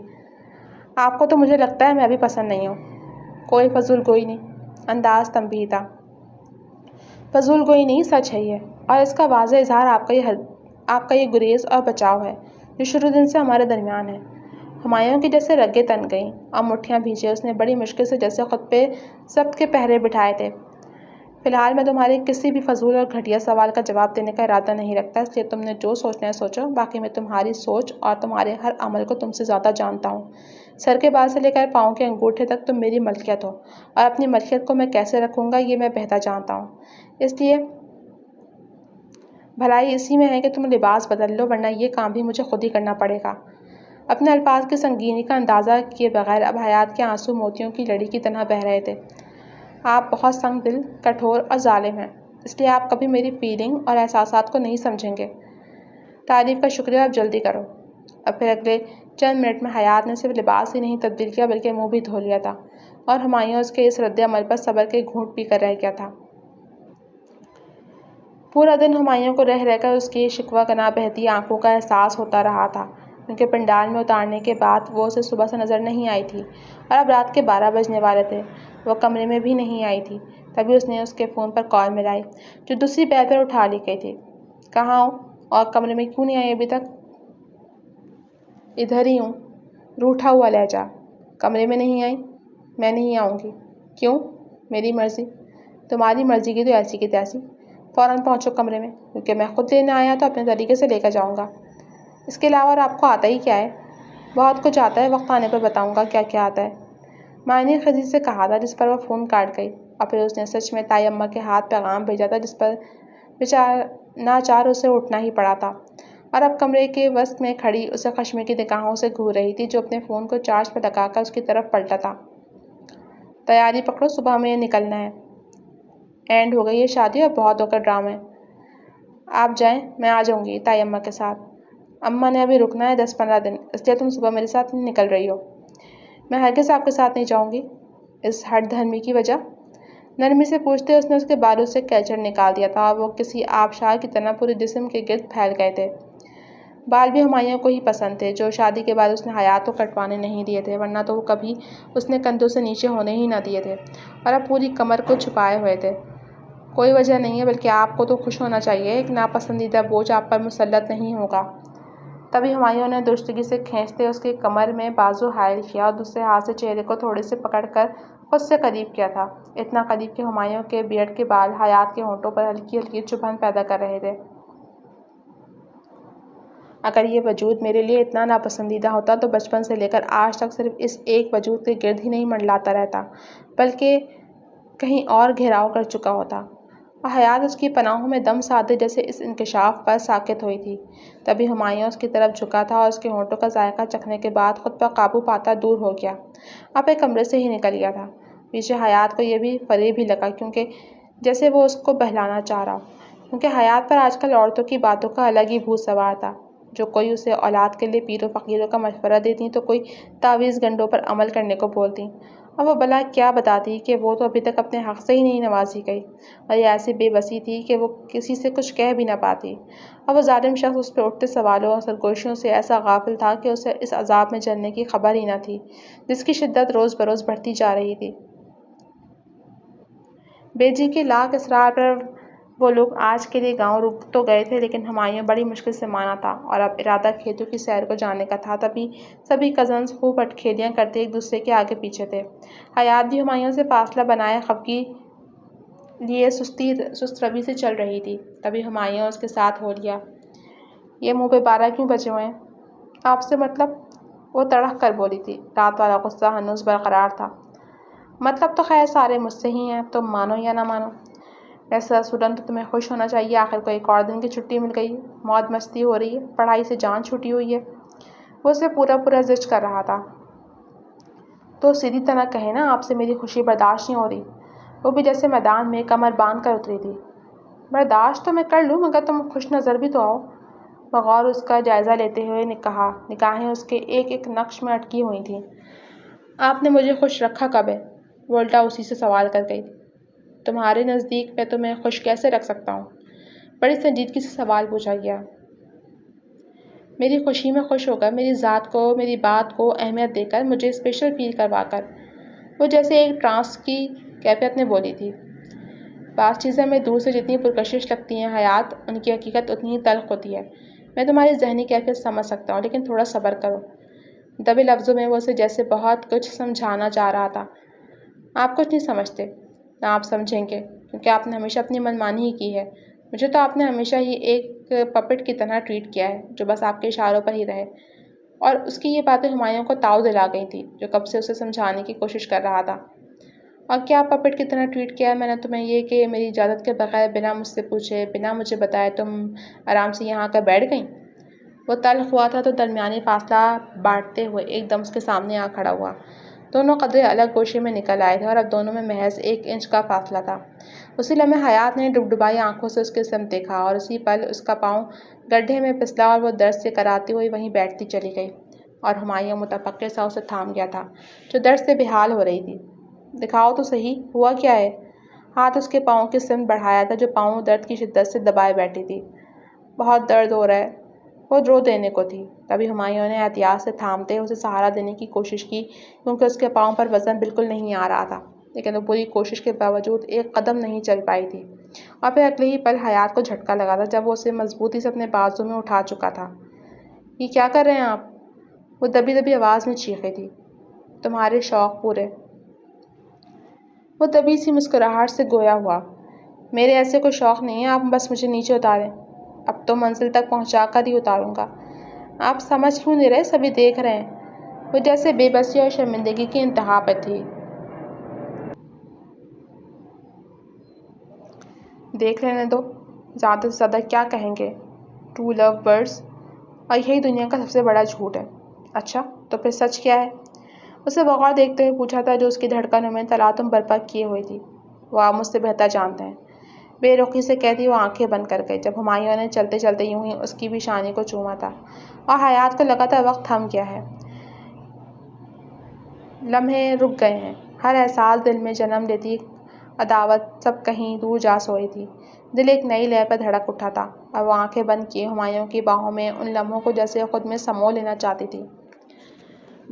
Speaker 1: آپ کو تو مجھے لگتا ہے میں بھی پسند نہیں ہوں۔ کوئی فضول گوئی نہیں، انداز تنبیہی تھا۔ فضول گوئی نہیں، سچ ہے یہ، اور اس کا واضح اظہار آپ کا یہ گریز اور بچاؤ ہے جو شروع دن سے ہمارے درمیان ہے۔ ہمایوں کی جیسے رگیں تن گئیں اور مٹھیاں بھیجے اس نے بڑی مشکل سے جیسے خود پہ ضبط کے پہرے بٹھائے تھے۔ فی الحال میں تمہارے کسی بھی فضول اور گھٹیا سوال کا جواب دینے کا ارادہ نہیں رکھتا، اس لیے تم نے جو سوچنا ہے سوچو، باقی میں تمہاری سوچ اور تمہارے ہر عمل کو تم سے زیادہ جانتا ہوں۔ سر کے بال سے لے کر پاؤں کے انگوٹھے تک تم میری ملکیت ہو، اور اپنی ملکیت کو میں کیسے رکھوں گا یہ میں بہتر جانتا ہوں۔ اس لیے بھلائی اسی میں ہے کہ تم لباس بدل لو، ورنہ یہ کام بھی مجھے خود ہی کرنا پڑے گا۔ اپنے الفاظ کی سنگینی کا اندازہ کیے بغیر اب حیات کے آنسو موتیوں کی لڑی کی طرح بہہ رہے تھے۔ آپ بہت سنگ دل، کٹھور اور ظالم ہیں، اس لیے آپ کبھی میری فیلنگ اور احساسات کو نہیں سمجھیں گے۔ تعریف کا شکریہ، اب جلدی کرو۔ اب پھر اگلے چند منٹ میں حیات نے صرف لباس ہی نہیں تبدیل کیا بلکہ منہ بھی دھو لیا تھا، اور ہمایوں اس کے اس رد عمل پر صبر کے گھونٹ پی کر رہ گیا تھا۔ پورا دن ہمایوں کو رہ کر اس کی شکوہ گناہ بہتی آنکھوں کا احساس ہوتا رہا تھا، کیونکہ پنڈال میں اتارنے کے بعد وہ اسے صبح سے نظر نہیں آئی تھی، اور اب رات کے 12 بجنے والے تھے، وہ کمرے میں بھی نہیں آئی تھی۔ تبھی اس نے اس کے فون پر کال ملائی، جو دوسری بیل پر اٹھا لی گئی تھی۔ کہاں ہو اور کمرے میں کیوں نہیں آئی ابھی تک؟ ادھر ہی ہوں۔ روٹھا ہوا لہجہ۔ کمرے میں نہیں آئی؟ میں نہیں آؤں گی۔ کیوں؟ میری مرضی۔ تمہاری مرضی کی تو ایسی کی تیسی۔ فوراً پہنچو کمرے میں، کیونکہ میں خود لینے آیا تو اپنے طریقے سے لے کر جاؤں گا۔ اس کے علاوہ اور آپ کو آتا ہی کیا ہے؟ بہت کچھ آتا ہے، وقت آنے پر بتاؤں گا کیا کیا آتا ہے، معنی خزی سے کہا تھا، جس پر وہ فون کاٹ گئی۔ اور پھر اس نے سچ میں تائی اماں کے ہاتھ پیغام بھیجا تھا، جس پر ناچار اسے اٹھنا ہی پڑا تھا، اور اب کمرے کے وسط میں کھڑی اسے خشمے کی نگاہوں سے گھور رہی تھی، جو اپنے فون کو چارج پر لگا کر اس کی طرف پلٹا تھا۔ تیاری پکڑو، صبح میں نکلنا ہے۔ اینڈ ہو گئی ہے شادی اور بہت ہو کر ڈرامے۔ آپ جائیں، میں آ جاؤں گی تائی اماں کے ساتھ۔ اماں نے ابھی رکنا ہے 10-15 دن، اس لیے تم صبح میرے ساتھ نکل رہی ہو۔ میں ہرگز آپ کے ساتھ نہیں جاؤں گی۔ اس ہٹ دھرمی کی وجہ؟ نرمی سے پوچھتے اس نے اس کے بالوں سے کیچڑ نکال دیا تھا، اور وہ کسی آبشار کی طرح پورے جسم کے گرد پھیل گئے تھے۔ بال بھی ہمایوں کو ہی پسند تھے، جو شادی کے بعد اس نے حیات کو کٹوانے نہیں دیے تھے، ورنہ تو وہ کبھی اس نے کندھوں سے نیچے ہونے ہی نہ دیے تھے، اور اب پوری کمر کو چھپائے ہوئے تھے۔ کوئی وجہ نہیں ہے، بلکہ آپ کو تو خوش ہونا چاہیے، ایک ناپسندیدہ بوجھ آپ پر مسلط نہیں ہوگا۔ تبھی ہمایوں نے درستگی سے کھینچتے اس کی کمر میں بازو حائل کیا، اور دوسرے ہاتھ سے چہرے کو تھوڑے سے پکڑ کر خود سے قریب کیا تھا، اتنا قریب کہ ہمایوں کے بیئرڈ کے بال حیات کے ہونٹوں پر ہلکی ہلکی چبھن پیدا کر رہے تھے۔ اگر یہ وجود میرے لیے اتنا ناپسندیدہ ہوتا تو بچپن سے لے کر آج تک صرف اس ایک وجود کے گرد ہی نہیں منڈلاتا رہتا، بلکہ کہیں اور گھیراؤ کر چکا ہوتا۔ اور حیات اس کی پناہوں میں دم سادے جیسے اس انکشاف پر ساکت ہوئی تھی۔ تبھی ہمایوں اس کی طرف جھکا تھا، اور اس کے ہونٹوں کا ذائقہ چکھنے کے بعد خود پر قابو پاتا دور ہو گیا، اپنے کمرے سے ہی نکل گیا تھا۔ پیچھے حیات کو یہ بھی فریب ہی لگا، کیونکہ جیسے وہ اس کو بہلانا چاہ رہا ہو، کیونکہ حیات پر آج کل عورتوں کی باتوں کا الگ ہی بھوت سوار تھا، جو کوئی اسے اولاد کے لیے پیروں فقیروں کا مشورہ دیتی تو کوئی تعویذ گنڈوں پر عمل کرنے کو بولتی، اور وہ بلا کیا بتاتی کہ وہ تو ابھی تک اپنے حق سے ہی نہیں نوازی گئی، اور یہ ایسی بے بسی تھی کہ وہ کسی سے کچھ کہہ بھی نہ پاتی، اور وہ ظالم شخص اس پہ اٹھتے سوالوں اور سرگوشیوں سے ایسا غافل تھا کہ اسے اس عذاب میں جلنے کی خبر ہی نہ تھی، جس کی شدت روز بروز بڑھتی جا رہی تھی۔ بے جی کے لاکھ اصرار پر وہ لوگ آج کے لیے گاؤں رک تو گئے تھے، لیکن ہمایوں بڑی مشکل سے مانا تھا، اور اب ارادہ کھیتوں کی سیر کو جانے کا تھا۔ تبھی سبھی کزنز خوب اٹکھیلیاں کرتے ایک دوسرے کے آگے پیچھے تھے۔ حیات بھی ہمایوں سے فاصلہ بنائے خفگی لیے سست روی سے چل رہی تھی۔ تبھی ہمایوں اس کے ساتھ ہو لیا، یہ منہ پہ 12 کیوں بجے ہوئے ہیں؟ آپ سے مطلب؟ وہ تڑک کر بولی تھی، رات والا غصہ ہنوز برقرار تھا۔ مطلب تو خیر سارے مجھ سے ہی ہیں، تم مانو یا نہ مانو۔ ویسے اصولاً تو تمہیں خوش ہونا چاہیے، آخر کو ایک اور دن کی چھٹی مل گئی، موج مستی ہو رہی ہے، پڑھائی سے جان چھوٹی ہوئی ہے۔ وہ اسے پورا زج کر رہا تھا۔ تو سیدھی طرح کہے نا، آپ سے میری خوشی برداشت نہیں ہو رہی۔ وہ بھی جیسے میدان میں کمر باندھ کر اتری تھی۔ برداشت تو میں کر لوں، مگر تم خوش نظر بھی تو آؤ۔ بغور اس کا جائزہ لیتے ہوئے کہا، نگاہیں اس کے ایک ایک نقش میں اٹکی ہوئی تھیں۔ آپ نے مجھے خوش رکھا کب ہے؟ وہ الٹا اسی سے سوال کر گئی۔ تمہارے نزدیک میں تمہیں خوش کیسے رکھ سکتا ہوں؟ بڑی سنجیدگی سے سوال پوچھا گیا۔ میری خوشی میں خوش ہو کر، میری ذات کو، میری بات کو اہمیت دے کر، مجھے اسپیشل فیل کروا کر، وہ جیسے ایک ٹرانس کی کیفیت میں بولی تھی۔ بعض چیزیں ہمیں دور سے جتنی پرکشش لگتی ہیں حیات، ان کی حقیقت اتنی ہی تلخ ہوتی ہے۔ میں تمہاری ذہنی کیفیت سمجھ سکتا ہوں، لیکن تھوڑا صبر کرو۔ دبے لفظوں میں وہ اسے جیسے بہت کچھ سمجھانا چاہ رہا تھا۔ آپ کچھ نہیں سمجھتے، نہ آپ سمجھیں گے، کیونکہ آپ نے ہمیشہ اپنی منمانی ہی کی ہے۔ مجھے تو آپ نے ہمیشہ ہی ایک پپٹ کی طرح ٹریٹ کیا ہے، جو بس آپ کے اشاروں پر ہی رہے۔ اور اس کی یہ باتیں ہمایوں کو تاؤ دلا گئی تھی، جو کب سے اسے سمجھانے کی کوشش کر رہا تھا۔ اور کیا پپٹ کی طرح ٹریٹ کیا ہے میں نے تمہیں؟ یہ کہ میری اجازت کے بغیر، بنا مجھ سے پوچھے، بنا مجھے بتائے تم آرام سے یہاں آ کر بیٹھ گئیں؟ وہ تلخ ہوا تھا تو درمیانی فاصلہ بانٹتے ہوئے ایک دم اس کے سامنے آ کھڑا ہوا۔ دونوں قدرے الگ گوشے میں نکل آئے تھے اور اب دونوں میں محض 1 انچ کا فاصلہ تھا۔ اسی لمحے حیات نے ڈبڈبائی آنکھوں سے اس کی سمت دیکھا اور اسی پل اس کا پاؤں گڈھے میں پھسلا اور وہ درد سے کراتی ہوئی وہیں بیٹھتی چلی گئی اور ہمایوں متفکر سا اسے تھام گیا تھا، جو درد سے بحال ہو رہی تھی۔ دکھاؤ تو صحیح، ہوا کیا ہے؟ ہاتھ اس کے پاؤں کی سمت بڑھایا تھا، جو پاؤں درد کی شدت سے دبائے بیٹھی تھی۔ بہت درد ہو رہا ہے، وہ رو دینے کو تھی۔ تبھی ہمایوں نے احتیاط سے تھامتے اسے سہارا دینے کی کوشش کی، کیونکہ اس کے پاؤں پر وزن بالکل نہیں آ رہا تھا، لیکن وہ پوری کوشش کے باوجود ایک قدم نہیں چل پائی تھی۔ اور پھر اگلے ہی پل حیات کو جھٹکا لگا تھا، جب وہ اسے مضبوطی سے اپنے بازو میں اٹھا چکا تھا۔ یہ کیا کر رہے ہیں آپ؟ وہ دبی دبی آواز میں چیخی تھی۔ تمہارے شوق پورے۔ وہ دبی سی مسکراہٹ سے گویا ہوا۔ میرے ایسے کوئی شوق نہیں ہے، آپ بس مجھے نیچے اتاریں۔ اب تو منزل تک پہنچا کر ہی اتاروں گا۔ آپ سمجھ کیوں نہیں رہے؟ سبھی دیکھ رہے ہیں۔ وہ جیسے بے بسی اور شرمندگی کی انتہا پر تھی۔ دیکھ لینے دو، زیادہ سے زیادہ کیا کہیں گے؟ ٹرو لو برڈز، اور یہی دنیا کا سب سے بڑا جھوٹ ہے۔ اچھا، تو پھر سچ کیا ہے؟ اسے بغور دیکھتے ہوئے پوچھا تھا، جو اس کی دھڑکنوں میں تلاطم برپا کیے ہوئی تھی۔ وہ آپ مجھ سے بہتر جانتے ہیں، بے رخی سے کہتی وہ آنکھیں بند کر گئی، جب ہمایوں نے چلتے چلتے یوں ہی اس کی بھی شانے کو چوما تھا اور حیات کو لگا تھا وقت تھم گیا ہے، لمحے رک گئے ہیں، ہر احساس دل میں جنم لیتی عداوت سب کہیں دور جا سوئی تھی۔ دل ایک نئی لے پر دھڑک اٹھا تھا اور وہ آنکھیں بند کیے ہمایوں کی باہوں میں ان لمحوں کو جیسے خود میں سمو لینا چاہتی تھی۔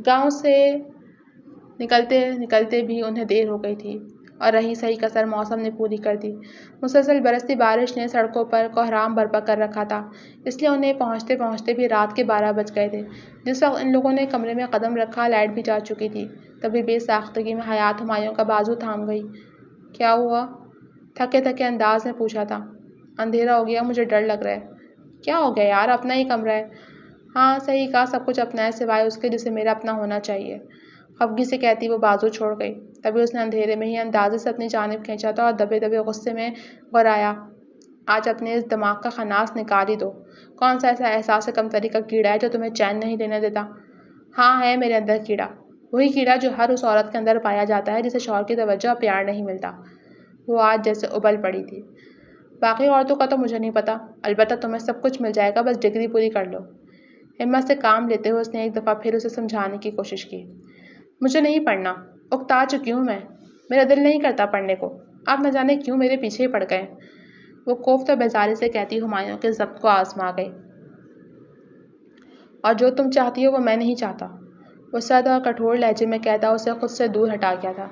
Speaker 1: گاؤں سے نکلتے نکلتے بھی انہیں دیر ہو گئی تھی اور رہی سہی کسر موسم نے پوری کر دی۔ مسلسل برستی بارش نے سڑکوں پر کوہرام برپا کر رکھا تھا، اس لیے انہیں پہنچتے پہنچتے بھی رات کے 12 بج گئے تھے۔ جس وقت ان لوگوں نے کمرے میں قدم رکھا، لائٹ بھی جا چکی تھی۔ تبھی بے ساختگی میں حیات ہمایوں کا بازو تھام گئی۔ کیا ہوا؟ تھکے تھکے انداز میں پوچھا تھا۔ اندھیرا ہو گیا، مجھے ڈر لگ رہا ہے۔ کیا ہو گیا یار، اپنا ہی کمرہ ہے۔ ہاں صحیح کہا، سب کچھ اپنا ہے سوائے اس کے جسے میرا اپنا ہونا چاہیے۔ خفگی سے کہتی وہ بازو چھوڑ گئی۔ تبھی اس نے اندھیرے میں ہی اندازے سے اپنی جانب کھینچا تھا اور دبے دبے غصے میں غرایا، آج اپنے اس دماغ کا خناس نکال ہی دو۔ کون سا ایسا احساس کمتری کا کیڑا ہے جو تمہیں چین نہیں لینے دیتا؟ ہاں ہے میرے اندر کیڑا، وہی کیڑا جو ہر اس عورت کے اندر پایا جاتا ہے جسے شوہر کی توجہ اور پیار نہیں ملتا۔ وہ آج جیسے ابل پڑی تھی۔ باقی عورتوں کا تو مجھے نہیں پتا، البتہ تمہیں سب کچھ مل جائے گا، بس ڈگری پوری کر لو۔ ہمت سے کام لیتے ہوئے اس نے ایک دفعہ پھر اسے سمجھانے کی کوشش کی۔ مجھے نہیں پڑھنا، اکتا چکی ہوں میں، میرا دل نہیں کرتا پڑھنے کو، آپ نہ جانے کیوں میرے پیچھے ہی پڑ گئے۔ وہ کوفت و بیزاری سے کہتی ہمایوں کے ضبط کو آزما گئی۔ اور جو تم چاہتی ہو وہ میں نہیں چاہتا، وہ سرد اور کٹھور لہجے میں کہتا اسے خود سے دور ہٹا گیا تھا۔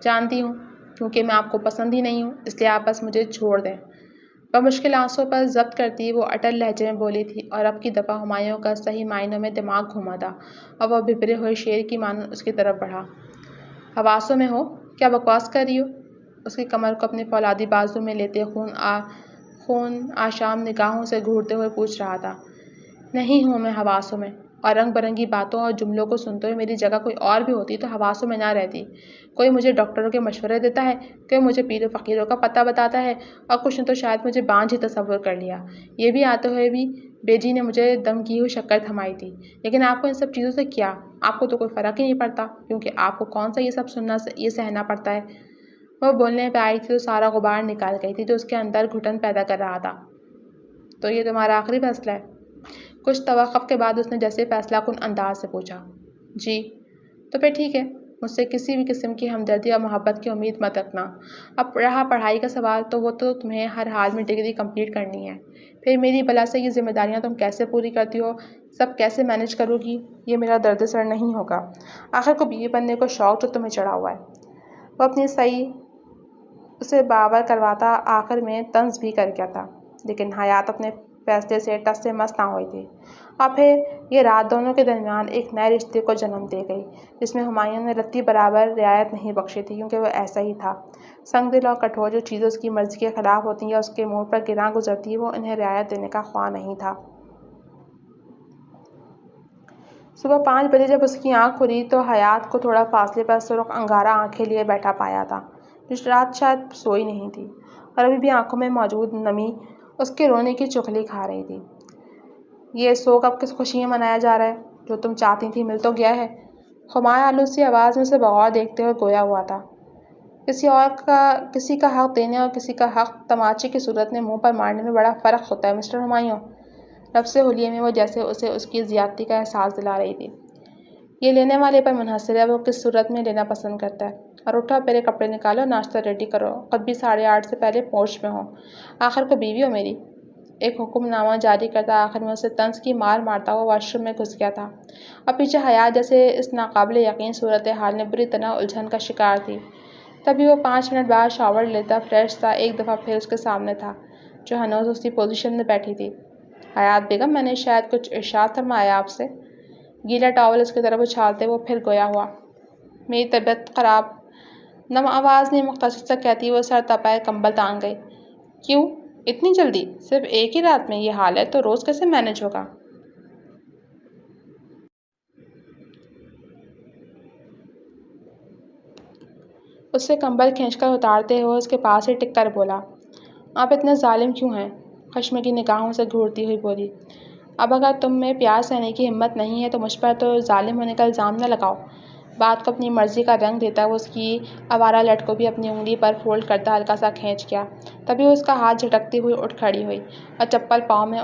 Speaker 1: جانتی ہوں، کیونکہ میں آپ کو پسند ہی نہیں ہوں، اس لیے آپ بس مجھے چھوڑ دیں۔ بمشکل آنسوں پر ضبط کرتی وہ اٹل لہجے میں بولی تھی، اور اب کی دفعہ ہمایوں کا صحیح معنوں میں دماغ گھوما تھا اور وہ بھبرے ہوئے شیر کی مانند اس کی طرف بڑھا۔ حواسوں میں ہو؟ کیا بکواس کر رہی ہو؟ اس کی کمر کو اپنے فولادی بازو میں لیتے خون آشام نگاہوں سے گھورتے ہوئے پوچھ رہا تھا۔ نہیں ہوں میں حواسوں میں، اور رنگ برنگی باتوں اور جملوں کو سنتے ہوئے میری جگہ کوئی اور بھی ہوتی تو حواسوں میں نہ رہتی۔ کوئی مجھے ڈاکٹروں کے مشورے دیتا ہے، کوئی مجھے پیر و فقیروں کا پتہ بتاتا ہے، اور کچھ نے تو شاید مجھے بانجھ ہی تصور کر لیا۔ یہ بھی آتے ہوئے بھی بے جی نے مجھے دم کی ہوئی شکر تھمائی تھی، لیکن آپ کو ان سب چیزوں سے کیا؟ آپ کو تو کوئی فرق ہی نہیں پڑتا، کیونکہ آپ کو کون سا یہ سب یہ سہنا پڑتا ہے۔ وہ بولنے پہ آئی تھی تو سارا غبار نکال گئی تھی جو اس کے اندر گھٹن پیدا کر رہا تھا۔ تو یہ تمہارا آخری فیصلہ ہے؟ کچھ توقف کے بعد اس نے جیسے فیصلہ کن انداز سے پوچھا۔ جی۔ تو پھر ٹھیک ہے، مجھ سے کسی بھی قسم کی ہمدردی اور محبت کی امید مت رکھنا۔ اب رہا پڑھائی کا سوال، تو وہ تو تمہیں ہر حال میں ڈگری کمپلیٹ کرنی ہے۔ پھر میری بلا سے یہ ذمہ داریاں تم کیسے پوری کرتی ہو، سب کیسے مینج کرو گی، یہ میرا درد سر نہیں ہوگا۔ آخر کو بیوی بننے کو شوق جو تمہیں چڑھا ہوا ہے۔ وہ اپنی صحیح اسے باور کرواتا آخر میں طنز بھی کر گیا تھا، لیکن حیات اپنے فیصلے سے ٹس سے مس نہ ہوئی تھی، اور پھر یہ رات دونوں کے درمیان ایک نئے رشتے کو جنم دے گئی جس میں ہمایوں نے رتی برابر رعایت نہیں بخشی تھی، کیونکہ وہ ایسا ہی تھا، سنگ دل اور کٹھور۔ جو چیزیں اس کی مرضی کے خلاف ہوتی یا اس کے موڈ پر گراں گزرتی وہ انہیں رعایت دینے کا خواہاں نہیں تھا۔ صبح 5 بجے جب اس کی آنکھ کھلی تو حیات کو تھوڑا فاصلے پر سرخ انگارہ آنکھیں لیے بیٹھا پایا تھا، جو رات شاید سوئی نہیں تھی، اور ابھی بھی آنکھوں میں موجود نمی اس کے رونے کی چغلی کھا رہی تھی۔ یہ سوگ اب کس خوشی میں منایا جا رہا ہے؟ جو تم چاہتی تھی مل تو گیا ہے؟ ہمایوں آلود سی آواز میں اسے بغور دیکھتے ہوئے گویا ہوا تھا۔ کسی کا حق دینے اور کسی کا حق تماچے کی صورت میں منہ پر مارنے میں بڑا فرق ہوتا ہے مسٹر ہمایوں۔ لفظ حلیے میں وہ جیسے اسے اس کی زیادتی کا احساس دلا رہی تھی۔ یہ لینے والے پر منحصر ہے، وہ کس صورت میں لینا پسند کرتا ہے۔ اور اٹھو، پہلے کپڑے نکالو، ناشتہ ریڈی کرو، خود بھی 8:30 سے پہلے پہنچ میں ہو، آخر کو بیوی ہو میری۔ ایک حکم نامہ جاری کرتا آخر میں اسے طنز کی مار مارتا ہوا واش روم میں گھس گیا تھا، اور پیچھے حیات جیسے اس ناقابل یقین صورتحال میں بری طرح الجھن کا شکار تھی۔ تبھی وہ 5 منٹ بعد شاور لیتا فریش سا ایک دفعہ پھر اس کے سامنے تھا، جو ہنوز اسی پوزیشن میں بیٹھی تھی۔ حیات بیگم، میں نے شاید کچھ ارشاد فرمایا آپ سے؟ گیلا ٹاول اس کی طرف اچھالتے وہ پھر گویا ہوا، میری طبیعت خراب۔ نم آواز میں مختصر سا کہتی وہ سر تپائے کمبل تان گئی۔ کیوں اتنی جلدی؟ صرف ایک ہی رات میں یہ حال ہے تو روز کیسے مینج ہوگا؟ اس سے کمبل کھینچ کر اتارتے ہوئے اس کے پاس ہی ٹک کر بولا، آپ اتنے ظالم کیوں ہیں؟ خشم کی نگاہوں سے گھورتی ہوئی بولی، اب اگر تم میں پیار سہنے کی ہمت نہیں ہے تو مجھ پر تو ظالم ہونے کا الزام نہ لگاؤ۔ بات کو اپنی مرضی کا رنگ دیتا وہ اس کی آوارہ لٹ کو بھی اپنی انگلی پر فولڈ کرتا ہلکا سا کھینچ گیا۔ تبھی اس کا ہاتھ جھٹکتی ہوئی اٹھ کھڑی ہوئی اور چپل پاؤں میں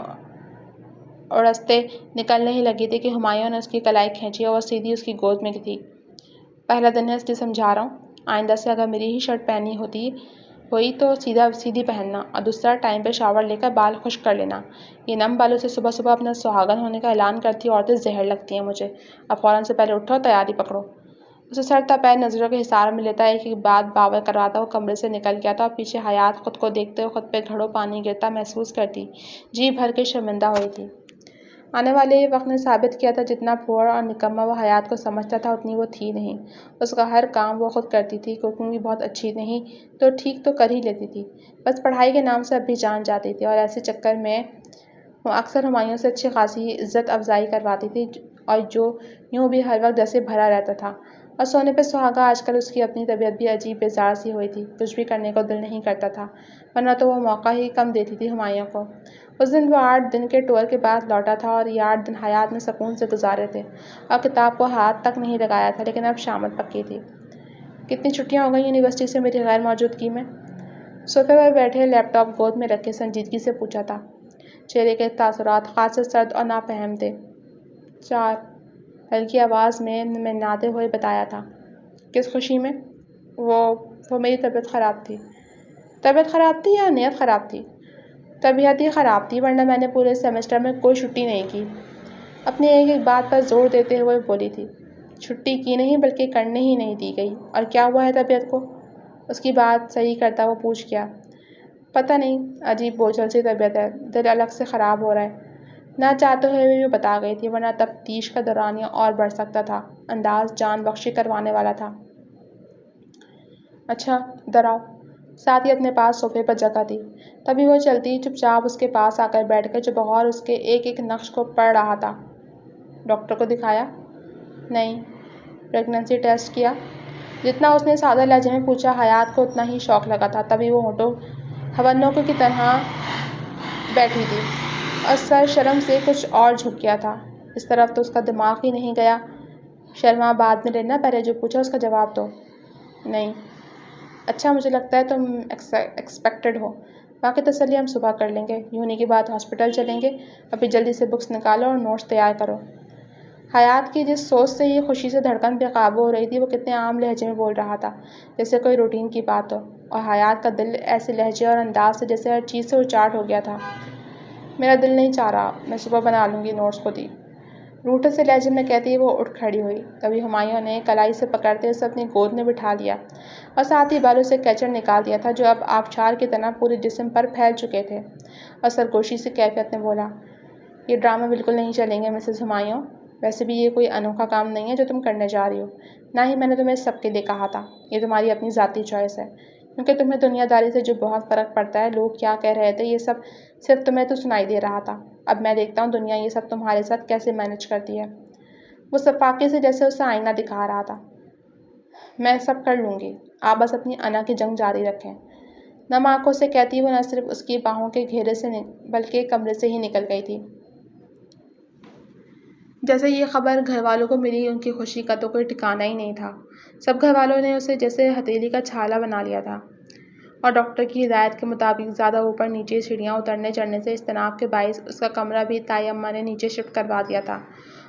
Speaker 1: اڑستے نکلنے ہی لگی تھی کہ ہمایوں نے اس کی کلائی کھینچی اور وہ سیدھی اس کی گود میں تھی۔ پہلا دن ہے اس لیے سمجھا رہا ہوں، آئندہ سے اگر میری ہی شرٹ پہنی ہوئی تو سیدھی پہننا، اور دوسرا ٹائم پہ شاور لے کر بال خشک کر لینا۔ یہ نم بالوں سے صبح صبح اپنا سہاگن ہونے کا اعلان کرتی عورتیں زہر لگتی ہیں مجھے۔ اب فوراً سے پہلے اٹھو، تیاری پکڑو۔ اسے سر تپائے نظروں کے حصار میں لیتا ایک ایک بات باور کرواتا وہ کمرے سے نکل گیا تھا، اور پیچھے حیات خود کو دیکھتے ہوئے خود پہ گھڑوں پانی گرتا محسوس کرتی جی بھر کے شرمندہ ہوئی تھی۔ آنے والے وقت نے ثابت کیا تھا جتنا پھوڑ اور نکما وہ حیات کو سمجھتا تھا اتنی وہ تھی نہیں۔ اس کا ہر کام وہ خود کرتی تھی، کوکنگ بھی بہت اچھی نہیں تو ٹھیک تو کر ہی لیتی تھی، بس پڑھائی کے نام سے اب بھی جان جاتی تھی، اور ایسے چکر میں وہ اکثر ہمایوں سے اچھی خاصی عزت افزائی کرواتی تھی، اور جو یوں بھی ہر وقت جیسے بھرا رہتا تھا۔ اور سونے پہ سہاگا آج کل اس کی اپنی طبیعت بھی عجیب بیزار سی ہوئی تھی، کچھ بھی کرنے کو دل نہیں کرتا تھا، ورنہ تو وہ موقع ہی کم دیتی تھی ہمایوں کو۔ اس دن وہ 8 دن کے ٹور کے بعد لوٹا تھا، اور یہ 8 دن حیات نے سکون سے گزارے تھے، اور کتاب کو ہاتھ تک نہیں لگایا تھا، لیکن اب شامت پکی تھی۔ کتنی چھٹیاں ہو گئی یونیورسٹی سے میری غیر موجودگی میں؟ صوفے پر بیٹھے لیپ ٹاپ گود میں رکھے سنجیدگی سے پوچھا تھا۔ چہرے کے تاثرات خاصے سرد اور نافہم تھے۔ 4 ہلکی آواز میں منمناتے ہوئے بتایا تھا۔ کس خوشی میں؟ وہ میری طبیعت خراب تھی۔ طبیعت خراب تھی یا نیت خراب تھی؟ طبیعت ہی خراب تھی، ورنہ میں نے پورے سیمسٹر میں کوئی چھٹی نہیں کی، اپنی ایک ایک بات پر زور دیتے ہوئے بولی تھی۔ چھٹی کی نہیں بلکہ کرنے ہی نہیں دی گئی۔ اور کیا ہوا ہے طبیعت کو؟ اس کی بات صحیح کرتا وہ پوچھ گیا۔ پتہ نہیں، عجیب بوجھل سی طبیعت ہے، دل الگ سے خراب ہو رہا ہے۔ نہ چاہتے ہوئے بھی وہ بتا گئی تھی، ورنہ تفتیش کا دورانیہ اور بڑھ سکتا تھا، انداز جان بخشی کروانے والا تھا۔ اچھا ادھر آؤ۔ ساتھ ہی اپنے پاس صوفے پر جگہ دی۔ تبھی وہ چلتی چپ چاپ اس کے پاس آ کر بیٹھ گئی، جو بغور اس کے ایک ایک نقش کو پڑھ رہا تھا۔ ڈاکٹر کو دکھایا؟ نہیں۔ پریگننسی ٹیسٹ کیا؟ جتنا اس نے سادہ لہجے میں پوچھا حیات کو اتنا ہی شوق لگا تھا، تبھی وہ ہونٹوں ہونوں کی طرح بیٹھی تھی، اور سر شرم سے کچھ اور جھک گیا تھا۔ اس طرف تو اس کا دماغ ہی نہیں گیا۔ شرما بعد میں لینا، پہلے جو پوچھا اس کا جواب دو۔ نہیں۔ اچھا، مجھے لگتا ہے تم ایکسپیکٹڈ ہو، باقی تسلی ہم صبح کر لیں گے۔ یوں ہونے کے بعد ہاسپٹل چلیں گے، ابھی جلدی سے بکس نکالو اور نوٹس تیار کرو۔ حیات کی جس سوچ سے یہ خوشی سے دھڑکن بے قابو ہو رہی تھی، وہ کتنے عام لہجے میں بول رہا تھا، جیسے کوئی روٹین کی بات ہو، اور حیات کا دل ایسے لہجے اور انداز سے جیسے ہر چیز سے اچاٹ ہو گیا تھا۔ میرا دل نہیں چاہ رہا، میں صبح بنا لوں گی نوٹس خود ہی۔ روٹھے سے لہجے میں کہتی وہ اٹھ کھڑی ہوئی۔ تبھی ہمایوں نے کلائی سے پکڑتے اسے اپنی گود میں بٹھا لیا اور ساتھ ہی بالوں سے کیچڑ نکال دیا تھا جو اب آبشار کی طرح پورے جسم پر پھیل چکے تھے، اور سرگوشی سے کیفیت میں بولا، یہ ڈرامے بالکل نہیں چلیں گے مسز ہمایوں۔ ویسے بھی یہ کوئی انوکھا کام نہیں ہے جو تم کرنے جا رہی ہو، نہ ہی میں نے تمہیں سب کے لیے کہا تھا۔ یہ تمہاری اپنی ذاتی چوائس ہے، کیونکہ تمہیں دنیا داری سے جو بہت فرق پڑتا ہے۔ لوگ کیا کہہ رہے تھے یہ سب صرف تمہیں تو سنائی دے رہا تھا، اب میں دیکھتا ہوں دنیا یہ سب تمہارے ساتھ کیسے مینج کرتی ہے۔ وہ صفاقے سے جیسے اسے آئینہ دکھا رہا تھا۔ میں سب کر لوں گی، آپ بس اپنی انا کی جنگ جاری رکھیں۔ نم آنکھوں سے کہتی وہ نہ صرف اس کی باہوں کے گھیرے سے بلکہ کمرے سے ہی نکل گئی تھی۔ جیسے یہ خبر گھر والوں کو ملی ان کی خوشی کا تو کوئی ٹھکانہ ہی نہیں تھا۔ سب گھر والوں نے اسے جیسے ہتھیلی کا چھالا بنا لیا تھا، اور ڈاکٹر کی ہدایت کے مطابق زیادہ اوپر نیچے سیڑھیاں اترنے چڑھنے سے اجتناب کے باعث اس کا کمرہ بھی تائی اماں نے نیچے شفٹ کروا دیا تھا،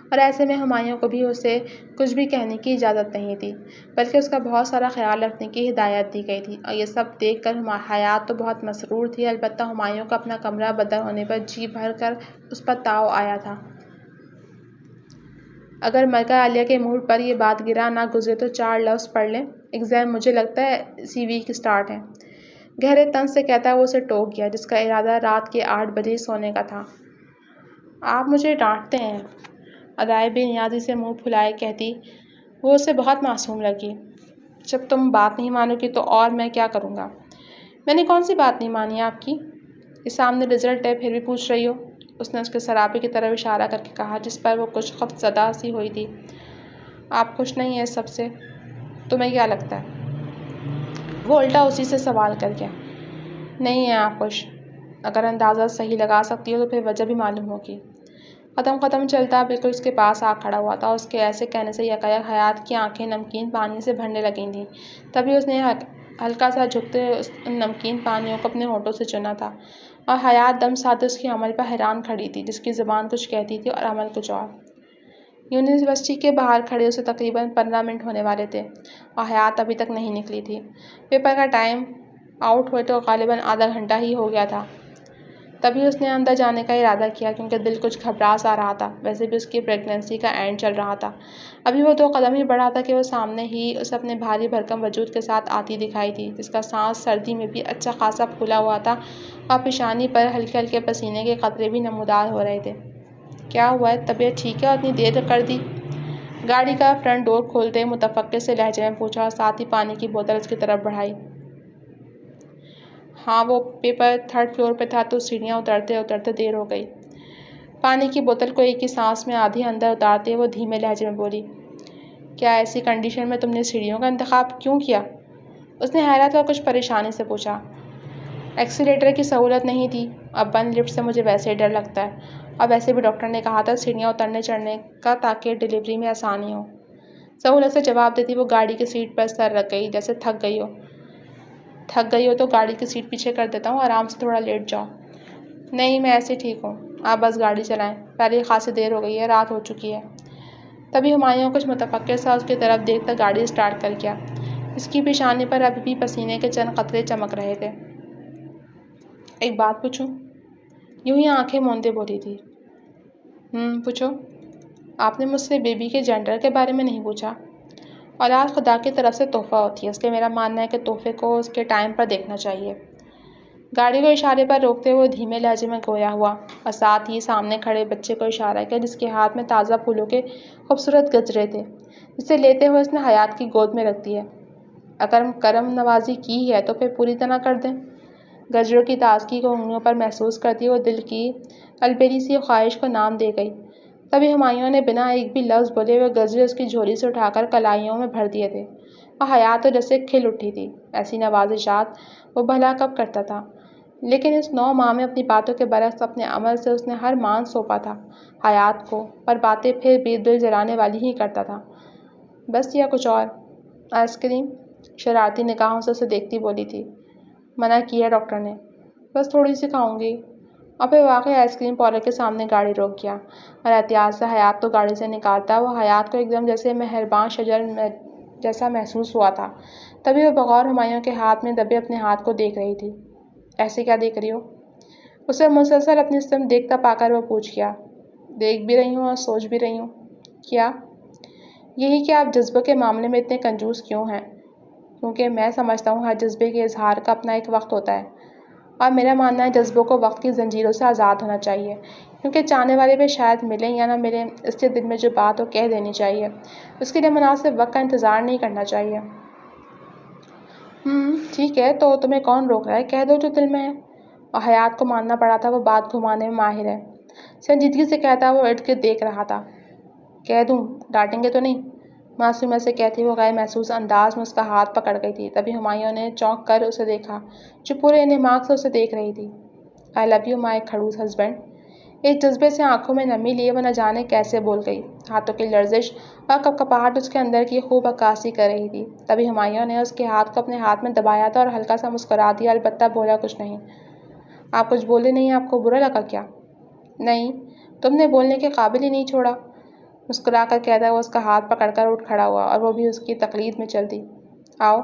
Speaker 1: اور ایسے میں ہمایوں کو بھی اسے کچھ بھی کہنے کی اجازت نہیں تھی، بلکہ اس کا بہت سارا خیال رکھنے کی ہدایت دی گئی تھی۔ اور یہ سب دیکھ کر حیات تو بہت مسرور تھی، البتہ ہمایوں کا اپنا کمرہ بدل ہونے پر جی بھر کر اس پر تاؤ آیا تھا۔ اگر ملکہ عالیہ کے موڈ پر یہ بات گراں نہ گزرے تو 4 لفظ پڑھ لیں، ایگزام مجھے لگتا ہے اسی ویک اسٹارٹ ہے۔ گہرے طنز سے کہتا وہ اسے ٹوک گیا، جس کا ارادہ رات کے 8 بجے سونے کا تھا۔ آپ مجھے ڈانٹتے ہیں، ادائے بے نیازی سے منہ پھلائے کہتی وہ اسے بہت معصوم لگی۔ جب تم بات نہیں مانو گی تو اور میں کیا کروں گا؟ میں نے کون سی بات نہیں مانی آپ کی؟ یہ سامنے رزلٹ ہے پھر بھی پوچھ رہی ہو؟ اس نے اس کے سراپے کی طرف اشارہ کر کے کہا، جس پر وہ کچھ خفت زدہ سی ہوئی تھی۔ آپ خوش نہیں ہیں اس سب سے؟ تمہیں کیا لگتا ہے؟ وہ الٹا اسی سے سوال کر گیا۔ نہیں ہیں آپ خوش؟ اگر اندازہ صحیح لگا سکتی ہو تو پھر وجہ بھی معلوم ہوگی۔ قدم چلتا بالکل اس کے پاس آ کھڑا ہوا تھا، اور اس کے ایسے کہنے سے یکایک حیات کی آنکھیں نمکین پانی سے بھرنے لگیں تھیں۔ تبھی اس نے ہلکا سا جھکتے ان نمکین پانیوں کو اپنے ہونٹوں سے چنا تھا، اور حیات دم ساتھ اس کے عمل پر حیران کھڑی تھی، جس کی زبان کچھ کہتی تھی اور عمل کچھ اور۔ یونیورسٹی کے باہر کھڑے اسے تقریباً 15 منٹ ہونے والے تھے، اور حیات ابھی تک نہیں نکلی تھی۔ پیپر کا ٹائم آؤٹ ہوئے تو غالباً آدھا گھنٹہ ہی ہو گیا تھا۔ تبھی اس نے اندر جانے کا ارادہ کیا، کیونکہ دل کچھ گھبرا سا رہا تھا۔ ویسے بھی اس کی پریگنینسی کا اینڈ چل رہا تھا، ابھی وہ 2 قدم ہی بڑھا تھا کہ وہ سامنے ہی اسے اپنے بھاری بھرکم وجود کے ساتھ آتی دکھائی تھی، جس کا سانس سردی میں بھی اچھا خاصا پھولا ہوا تھا، اور پیشانی پر ہلکے ہلکے پسینے کے قطرے بھی نمودار ہو رہے تھے۔ کیا ہوا ہے؟ طبیعت ٹھیک ہے اور اتنی دیر کر دی؟ گاڑی کا فرنٹ ڈور کھولتے متفقع سے لہجے میں پوچھا، اور ساتھ ہی پانی کی بوتل اس کی طرف بڑھائی۔ ہاں، وہ پیپر 3rd فلور پہ تھا تو سیڑھیاں اترتے اترتے دیر ہو گئی۔ پانی کی بوتل کو ایک ہی سانس میں آدھی اندر اتارتے وہ دھیمے لہجے میں بولی، کیا ایسی کنڈیشن میں تم نے سیڑھیوں کا انتخاب کیوں کیا؟ اس نے حیرت اور کچھ پریشانی سے پوچھا۔ ایکسیلیٹر کی سہولت نہیں تھی، اب بند لفٹ سے مجھے ویسے ہی ڈر لگتا ہے، اور ویسے بھی ڈاکٹر نے کہا تھا سیڑھیاں اترنے چڑھنے کا تاکہ ڈلیوری میں آسانی ہو۔ سہولت سے جواب دیتی وہ گاڑی کی سیٹ پر سر رکھ گئی، جیسے تھک گئی ہو تو گاڑی کی سیٹ پیچھے کر دیتا ہوں، آرام سے تھوڑا لیٹ جاؤ۔ نہیں، میں ایسے ٹھیک ہوں، آپ بس گاڑی چلائیں، پہلے ہی خاصی دیر ہو گئی ہے، رات ہو چکی ہے۔ تبھی ہمایوں کچھ متفکر سا اس کی طرف دیکھ کر گاڑی اسٹارٹ کر گیا، اس کی پیشانی پر ابھی بھی پسینے کے چند قطرے چمک رہے تھے۔ ایک بات پوچھوں؟ یوں ہی آنکھیں موندے بولی تھی۔ پوچھو۔ آپ نے مجھ سے بیبی کے جینڈر کے بارے میں نہیں پوچھا؟ اولاد خدا کی طرف سے تحفہ ہوتی ہے، اس لیے میرا ماننا ہے کہ تحفے کو اس کے ٹائم پر دیکھنا چاہیے۔ گاڑی کو اشارے پر روکتے ہوئے دھیمے لہجے میں گویا ہوا، اور ساتھ ہی سامنے کھڑے بچے کو اشارہ کیا، جس کے ہاتھ میں تازہ پھولوں کے خوبصورت گجرے تھے، جسے لیتے ہوئے اس نے حیات کی گود میں رکھ دیا۔ اگر کرم نوازی کی ہے تو پھر پوری طرح کر دیں۔ گجروں کی تازگی کو انگلیوں پر محسوس کرتی وہ دل کی البیلی سی خواہش کو نام دے گئی۔ تبھی ہمایوں نے بنا ایک بھی لفظ بولے وہ گجرے اس کی جھولی سے اٹھا کر کلائیوں میں بھر دیے تھے، اور حیات تو جیسے کھل اٹھی تھی۔ ایسی نوازشات وہ بھلا کب کرتا تھا، لیکن اس 9 ماہ میں اپنی باتوں کے برعکس اپنے عمل سے اس نے ہر مان سونپا تھا حیات کو، پر باتیں پھر بھی دل جلانے والی ہی کرتا تھا۔ بس یا کچھ اور؟ Ice cream? شرارتی نگاہوں سے اسے دیکھتی بولی تھی۔ منع کیا ڈاکٹر نے، بس تھوڑی سی کھاؤں گی۔ اور پھر واقعی آئس کریم پارلر کے سامنے گاڑی روک گیا، اور احتیاط سے حیات کو گاڑی سے نکالتا وہ حیات کو ایک دم جیسے مہربان شجر جیسا محسوس ہوا تھا۔ تبھی وہ بغور ہمایوں کے ہاتھ میں دبے اپنے ہاتھ کو دیکھ رہی تھی۔ ایسے کیا دیکھ رہی ہو؟ اسے مسلسل اپنی سمت دیکھتا پا کر وہ پوچھ گیا۔ دیکھ بھی رہی ہوں اور سوچ بھی رہی ہوں۔ کیا؟ یہی کہ آپ جذبوں کے معاملے میں اتنے کنجوس کیوں ہیں؟ کیونکہ میں سمجھتا ہوں ہر جذبے کے اظہار کا اپنا ایک وقت ہوتا ہے، اور میرا ماننا ہے جذبوں کو وقت کی زنجیروں سے آزاد ہونا چاہیے، کیونکہ چاہنے والے بھی شاید ملیں یا نہ ملیں، اس کے دل میں جو بات ہو کہہ دینی چاہیے، اس کے لیے مناسب وقت کا انتظار نہیں کرنا چاہیے۔ ٹھیک ہے، تو تمہیں کون روک رہا ہے؟ کہہ دو جو دل میں ہے۔ اور حیات کو ماننا پڑا تھا وہ بات گھمانے میں ماہر ہے۔ سنجیدگی سے کہتا وہ ارد گرد دیکھ رہا تھا۔ کہہ دوں؟ ڈانٹیں گے تو نہیں؟ معصومیت سے کہتی وہ غیر محسوس انداز میں اس کا ہاتھ پکڑ گئی تھی۔ تبھی ہمایوں نے چونک کر اسے دیکھا، جو پورے انہماک سے اسے دیکھ رہی تھی۔ آئی لو یو مائی کھڑوس ہسبینڈ۔ ایک جذبے سے آنکھوں میں نمی لیے وہ نہ جانے کیسے بول گئی۔ ہاتھوں کی لرزش اور کپکپاہٹ اس کے اندر کی خوب عکاسی کر رہی تھی۔ تبھی ہمایوں نے اس کے ہاتھ کو اپنے ہاتھ میں دبایا تھا اور ہلکا سا مسکرا دیا، البتہ بولا کچھ نہیں۔ آپ کچھ بولے نہیں، آپ کو برا لگا کیا؟ نہیں، تم نے بولنے کے قابل ہی نہیں چھوڑا۔ مسکرا کر کہتا وہ اس کا ہاتھ پکڑ کر اٹھ کھڑا ہوا، اور وہ بھی اس کی تقلید میں چل دی۔ آؤ۔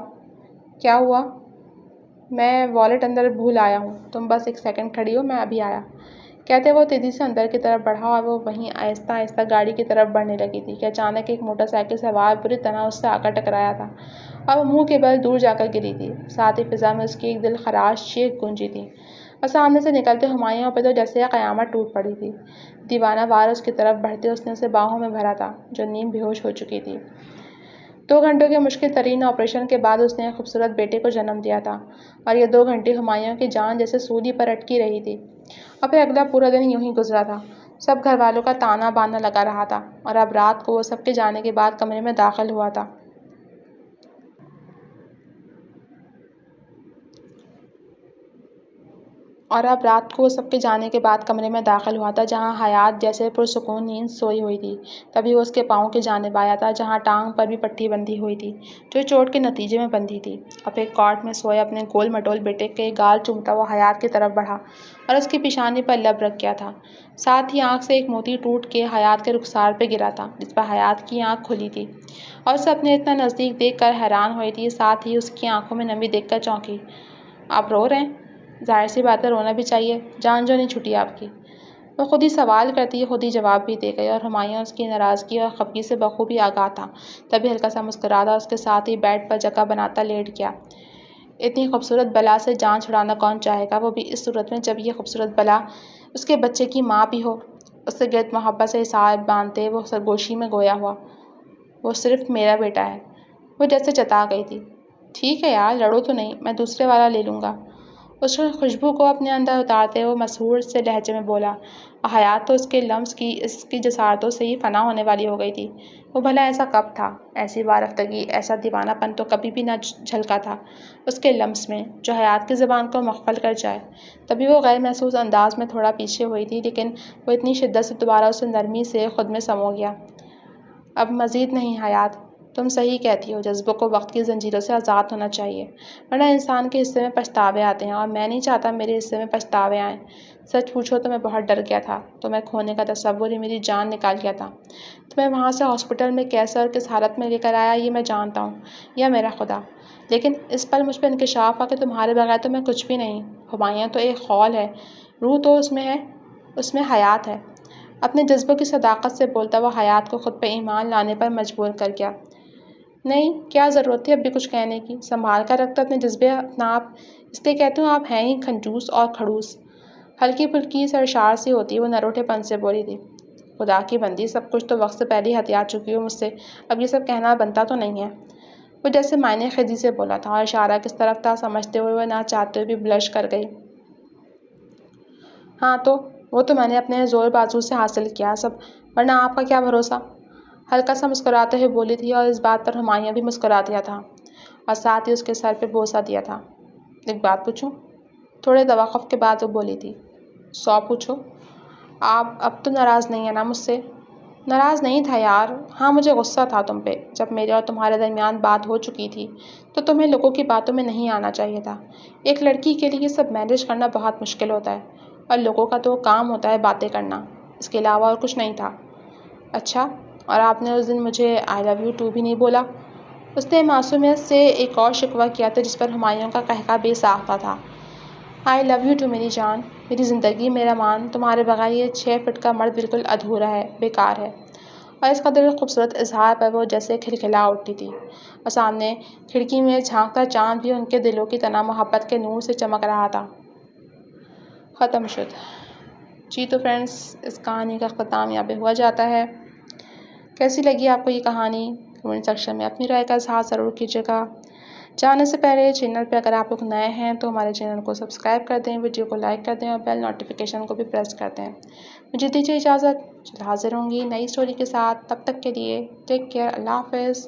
Speaker 1: کیا ہوا؟ میں والیٹ اندر بھول آیا ہوں، تم بس ایک سیکنڈ کھڑی ہو، میں ابھی آیا۔ کہتے وہ تیزی سے اندر کی طرف بڑھا، اور وہ وہیں آہستہ آہستہ گاڑی کی طرف بڑھنے لگی تھی کہ اچانک ایک موٹر سائیکل سوار بری طرح اس سے آ کر ٹکرایا تھا، اور وہ منہ کے بل دور جا کر گری تھی۔ ساتھ ہی فضا میں اس کی ایک دل خراش چیخ گونجی تھی، اور سامنے سے نکلتے ہمایوں پہ تو جیسے قیامت ٹوٹ پڑی تھی۔ دیوانہ وار اس کی طرف بڑھتے اس نے اسے باہوں میں بھرا تھا، جو نیم بے ہوش ہو چکی تھی۔ 2 گھنٹوں کے مشکل ترین آپریشن کے بعد اس نے ایک خوبصورت بیٹے کو جنم دیا تھا، اور یہ 2 گھنٹے ہمایوں کی جان جیسے سولی پر اٹکی رہی تھی۔ اور پھر اگلا پورا دن یوں ہی گزرا تھا۔ سب گھر والوں کا تانا بانا لگا رہا تھا، اور اب رات کو وہ سب کے جانے کے بعد کمرے میں داخل ہوا تھا۔ جہاں حیات جیسے پرسکون نیند سوئی ہوئی تھی۔ تبھی وہ اس کے پاؤں کی جانب آیا تھا، جہاں ٹانگ پر بھی پٹی بندھی ہوئی تھی، جو چوٹ کے نتیجے میں بندھی تھی۔ اب ایک کاٹ میں سوئے اپنے گول مٹول بیٹے کے گال چومتا وہ حیات کی طرف بڑھا، اور اس کی پیشانی پر لب رکھ گیا تھا۔ ساتھ ہی آنکھ سے ایک موتی ٹوٹ کے حیات کے رخسار پہ گرا تھا، جس پر حیات کی آنکھ کھلی تھی، اور اسے اپنے اتنا نزدیک دیکھ کر حیران ہوئی تھی، ساتھ ہی اس کی آنکھوں میں نمی دیکھ کر چونکی۔ آپ رو رہے ہیں؟ ظاہر سی بات ہے، رونا بھی چاہیے، جان جو نہیں چھٹی آپ کی۔ وہ خود ہی سوال کرتی خود ہی جواب بھی دے گئی، اور ہمایوں اس کی ناراضگی اور خفگی سے بخوبی آگاہ تھا۔ تبھی ہلکا سا مسکراتا اس کے ساتھ ہی بیڈ پر جگہ بناتا لیٹ گیا۔ اتنی خوبصورت بلا سے جان چھڑانا کون چاہے گا، وہ بھی اس صورت میں جب یہ خوبصورت بلا اس کے بچے کی ماں بھی ہو۔ اس سے گرد محبت سے حساب باندھتے وہ سرگوشی میں گویا ہوا، وہ صرف میرا بیٹا ہے۔ وہ جیسے چتا گئی تھی۔ ٹھیک ہے یار، لڑو تو نہیں، میں دوسرے والا لے لوں گا۔ اس خوشبو کو اپنے اندر اتارتے وہ مسحور سے لہجے میں بولا، اور حیات تو اس کے لمس کی اس کی جسارتوں سے ہی فنا ہونے والی ہو گئی تھی۔ وہ بھلا ایسا کب تھا؟ ایسی وارفتگی، ایسا دیوانہ پن تو کبھی بھی نہ جھلکا تھا اس کے لمس میں، جو حیات کی زبان کو مغفل کر جائے۔ تبھی وہ غیر محسوس انداز میں تھوڑا پیچھے ہوئی تھی، لیکن وہ اتنی شدت سے دوبارہ اسے نرمی سے خود میں سمو گیا۔ اب مزید نہیں حیات، تم صحیح کہتی ہو، جذبوں کو وقت کی زنجیروں سے آزاد ہونا چاہیے، ورنہ انسان کے حصے میں پچھتاوے آتے ہیں، اور میں نہیں چاہتا میرے حصے میں پچھتاوے آئیں۔ سچ پوچھو تو میں بہت ڈر گیا تھا، تمہیں کھونے کا تصور ہی میری جان نکال گیا تھا۔ تمہیں وہاں سے ہاسپٹل میں کیسے اور کس حالت میں لے کر آیا یہ میں جانتا ہوں، یا میرا خدا، لیکن اس پر مجھ پہ انکشاف ہوا کہ تمہارے بغیر تو میں کچھ بھی نہیں۔ ہمایوں تو ایک خول ہے، روح تو اس میں ہے، اس میں حیات ہے۔ اپنے جذبوں کی صداقت سے بولتا وہ حیات کو خود پہ ایمان لانے پر مجبور کر گیا۔ نہیں، کیا ضرورت تھی اب بھی کچھ کہنے کی؟ سنبھال کر رکھتا اپنے جذبے اپنا آپ، اس لیے کہتی ہوں آپ ہیں ہی کنجوس اور کھڑوس۔ ہلکی پھلکی سرشار سی ہوتی وہ نروٹے پن سے بولی تھی۔ خدا کی بندی، سب کچھ تو وقت سے پہلے ہی ہتھیار چکی ہو مجھ سے، اب یہ سب کہنا بنتا تو نہیں ہے۔ وہ جیسے معنی خیزی سے بولا تھا، اور اشارہ کس طرف تھا سمجھتے ہوئے وہ نہ چاہتے ہوئے بھی بلش کر گئی۔ ہاں تو وہ تو میں نے اپنے زور بازو سے حاصل کیا سب، ورنہ آپ کا کیا بھروسہ؟ ہلکا سا مسکراتے ہوئے بولی تھی، اور اس بات پر ہمایوں بھی مسکرا دیا تھا، اور ساتھ ہی اس کے سر پہ بوسہ دیا تھا۔ ایک بات پوچھوں؟ تھوڑے توقف کے بعد وہ بولی تھی۔ 100 پوچھو۔ آپ اب تو ناراض نہیں ہیں نا مجھ سے؟ ناراض نہیں تھا یار، ہاں مجھے غصہ تھا تم پہ۔ جب میرے اور تمہارے درمیان بات ہو چکی تھی تو تمہیں لوگوں کی باتوں میں نہیں آنا چاہیے تھا۔ ایک لڑکی کے لیے یہ سب مینیج کرنا بہت مشکل ہوتا ہے، اور لوگوں کا تو کام ہوتا ہے باتیں کرنا، اس کے علاوہ اور کچھ نہیں تھا۔ اچھا، اور آپ نے اس دن مجھے آئی لو یو ٹو بھی نہیں بولا؟ اس نے معصومیت سے ایک اور شکوہ کیا تھا، جس پر ہمایوں کا قہقہ بے ساختہ تھا۔ آئی لو یو ٹو میری جان۔ میری زندگی میرا مان، تمہارے بغیر یہ 6 فٹ کا مرد بالکل ادھورا ہے، بیکار ہے۔ اور اس قدر خوبصورت اظہار پر وہ جیسے کھلکھلا اٹھتی تھی، اور سامنے کھڑکی میں جھانکتا چاند بھی ان کے دلوں کی طرح محبت کے نور سے چمک رہا تھا۔ ختم شد۔ جی تو فرینڈس، اس کہانی کا اختتام یہاں پہ ہوا جاتا ہے۔ کیسی لگی آپ کو یہ کہانی؟ کمنٹ سیکشن میں اپنی رائے کا اظہار ضرور کیجیے گا۔ جانے سے پہلے چینل پہ اگر آپ لوگ نئے ہیں تو ہمارے چینل کو سبسکرائب کر دیں، ویڈیو کو لائک کر دیں اور بیل نوٹیفیکیشن کو بھی پریس کر دیں۔ مجھے دیجیے اجازت، حاضر ہوں گی نئی اسٹوری کے ساتھ۔ تب تک کے لیے ٹیک کیئر، اللہ حافظ۔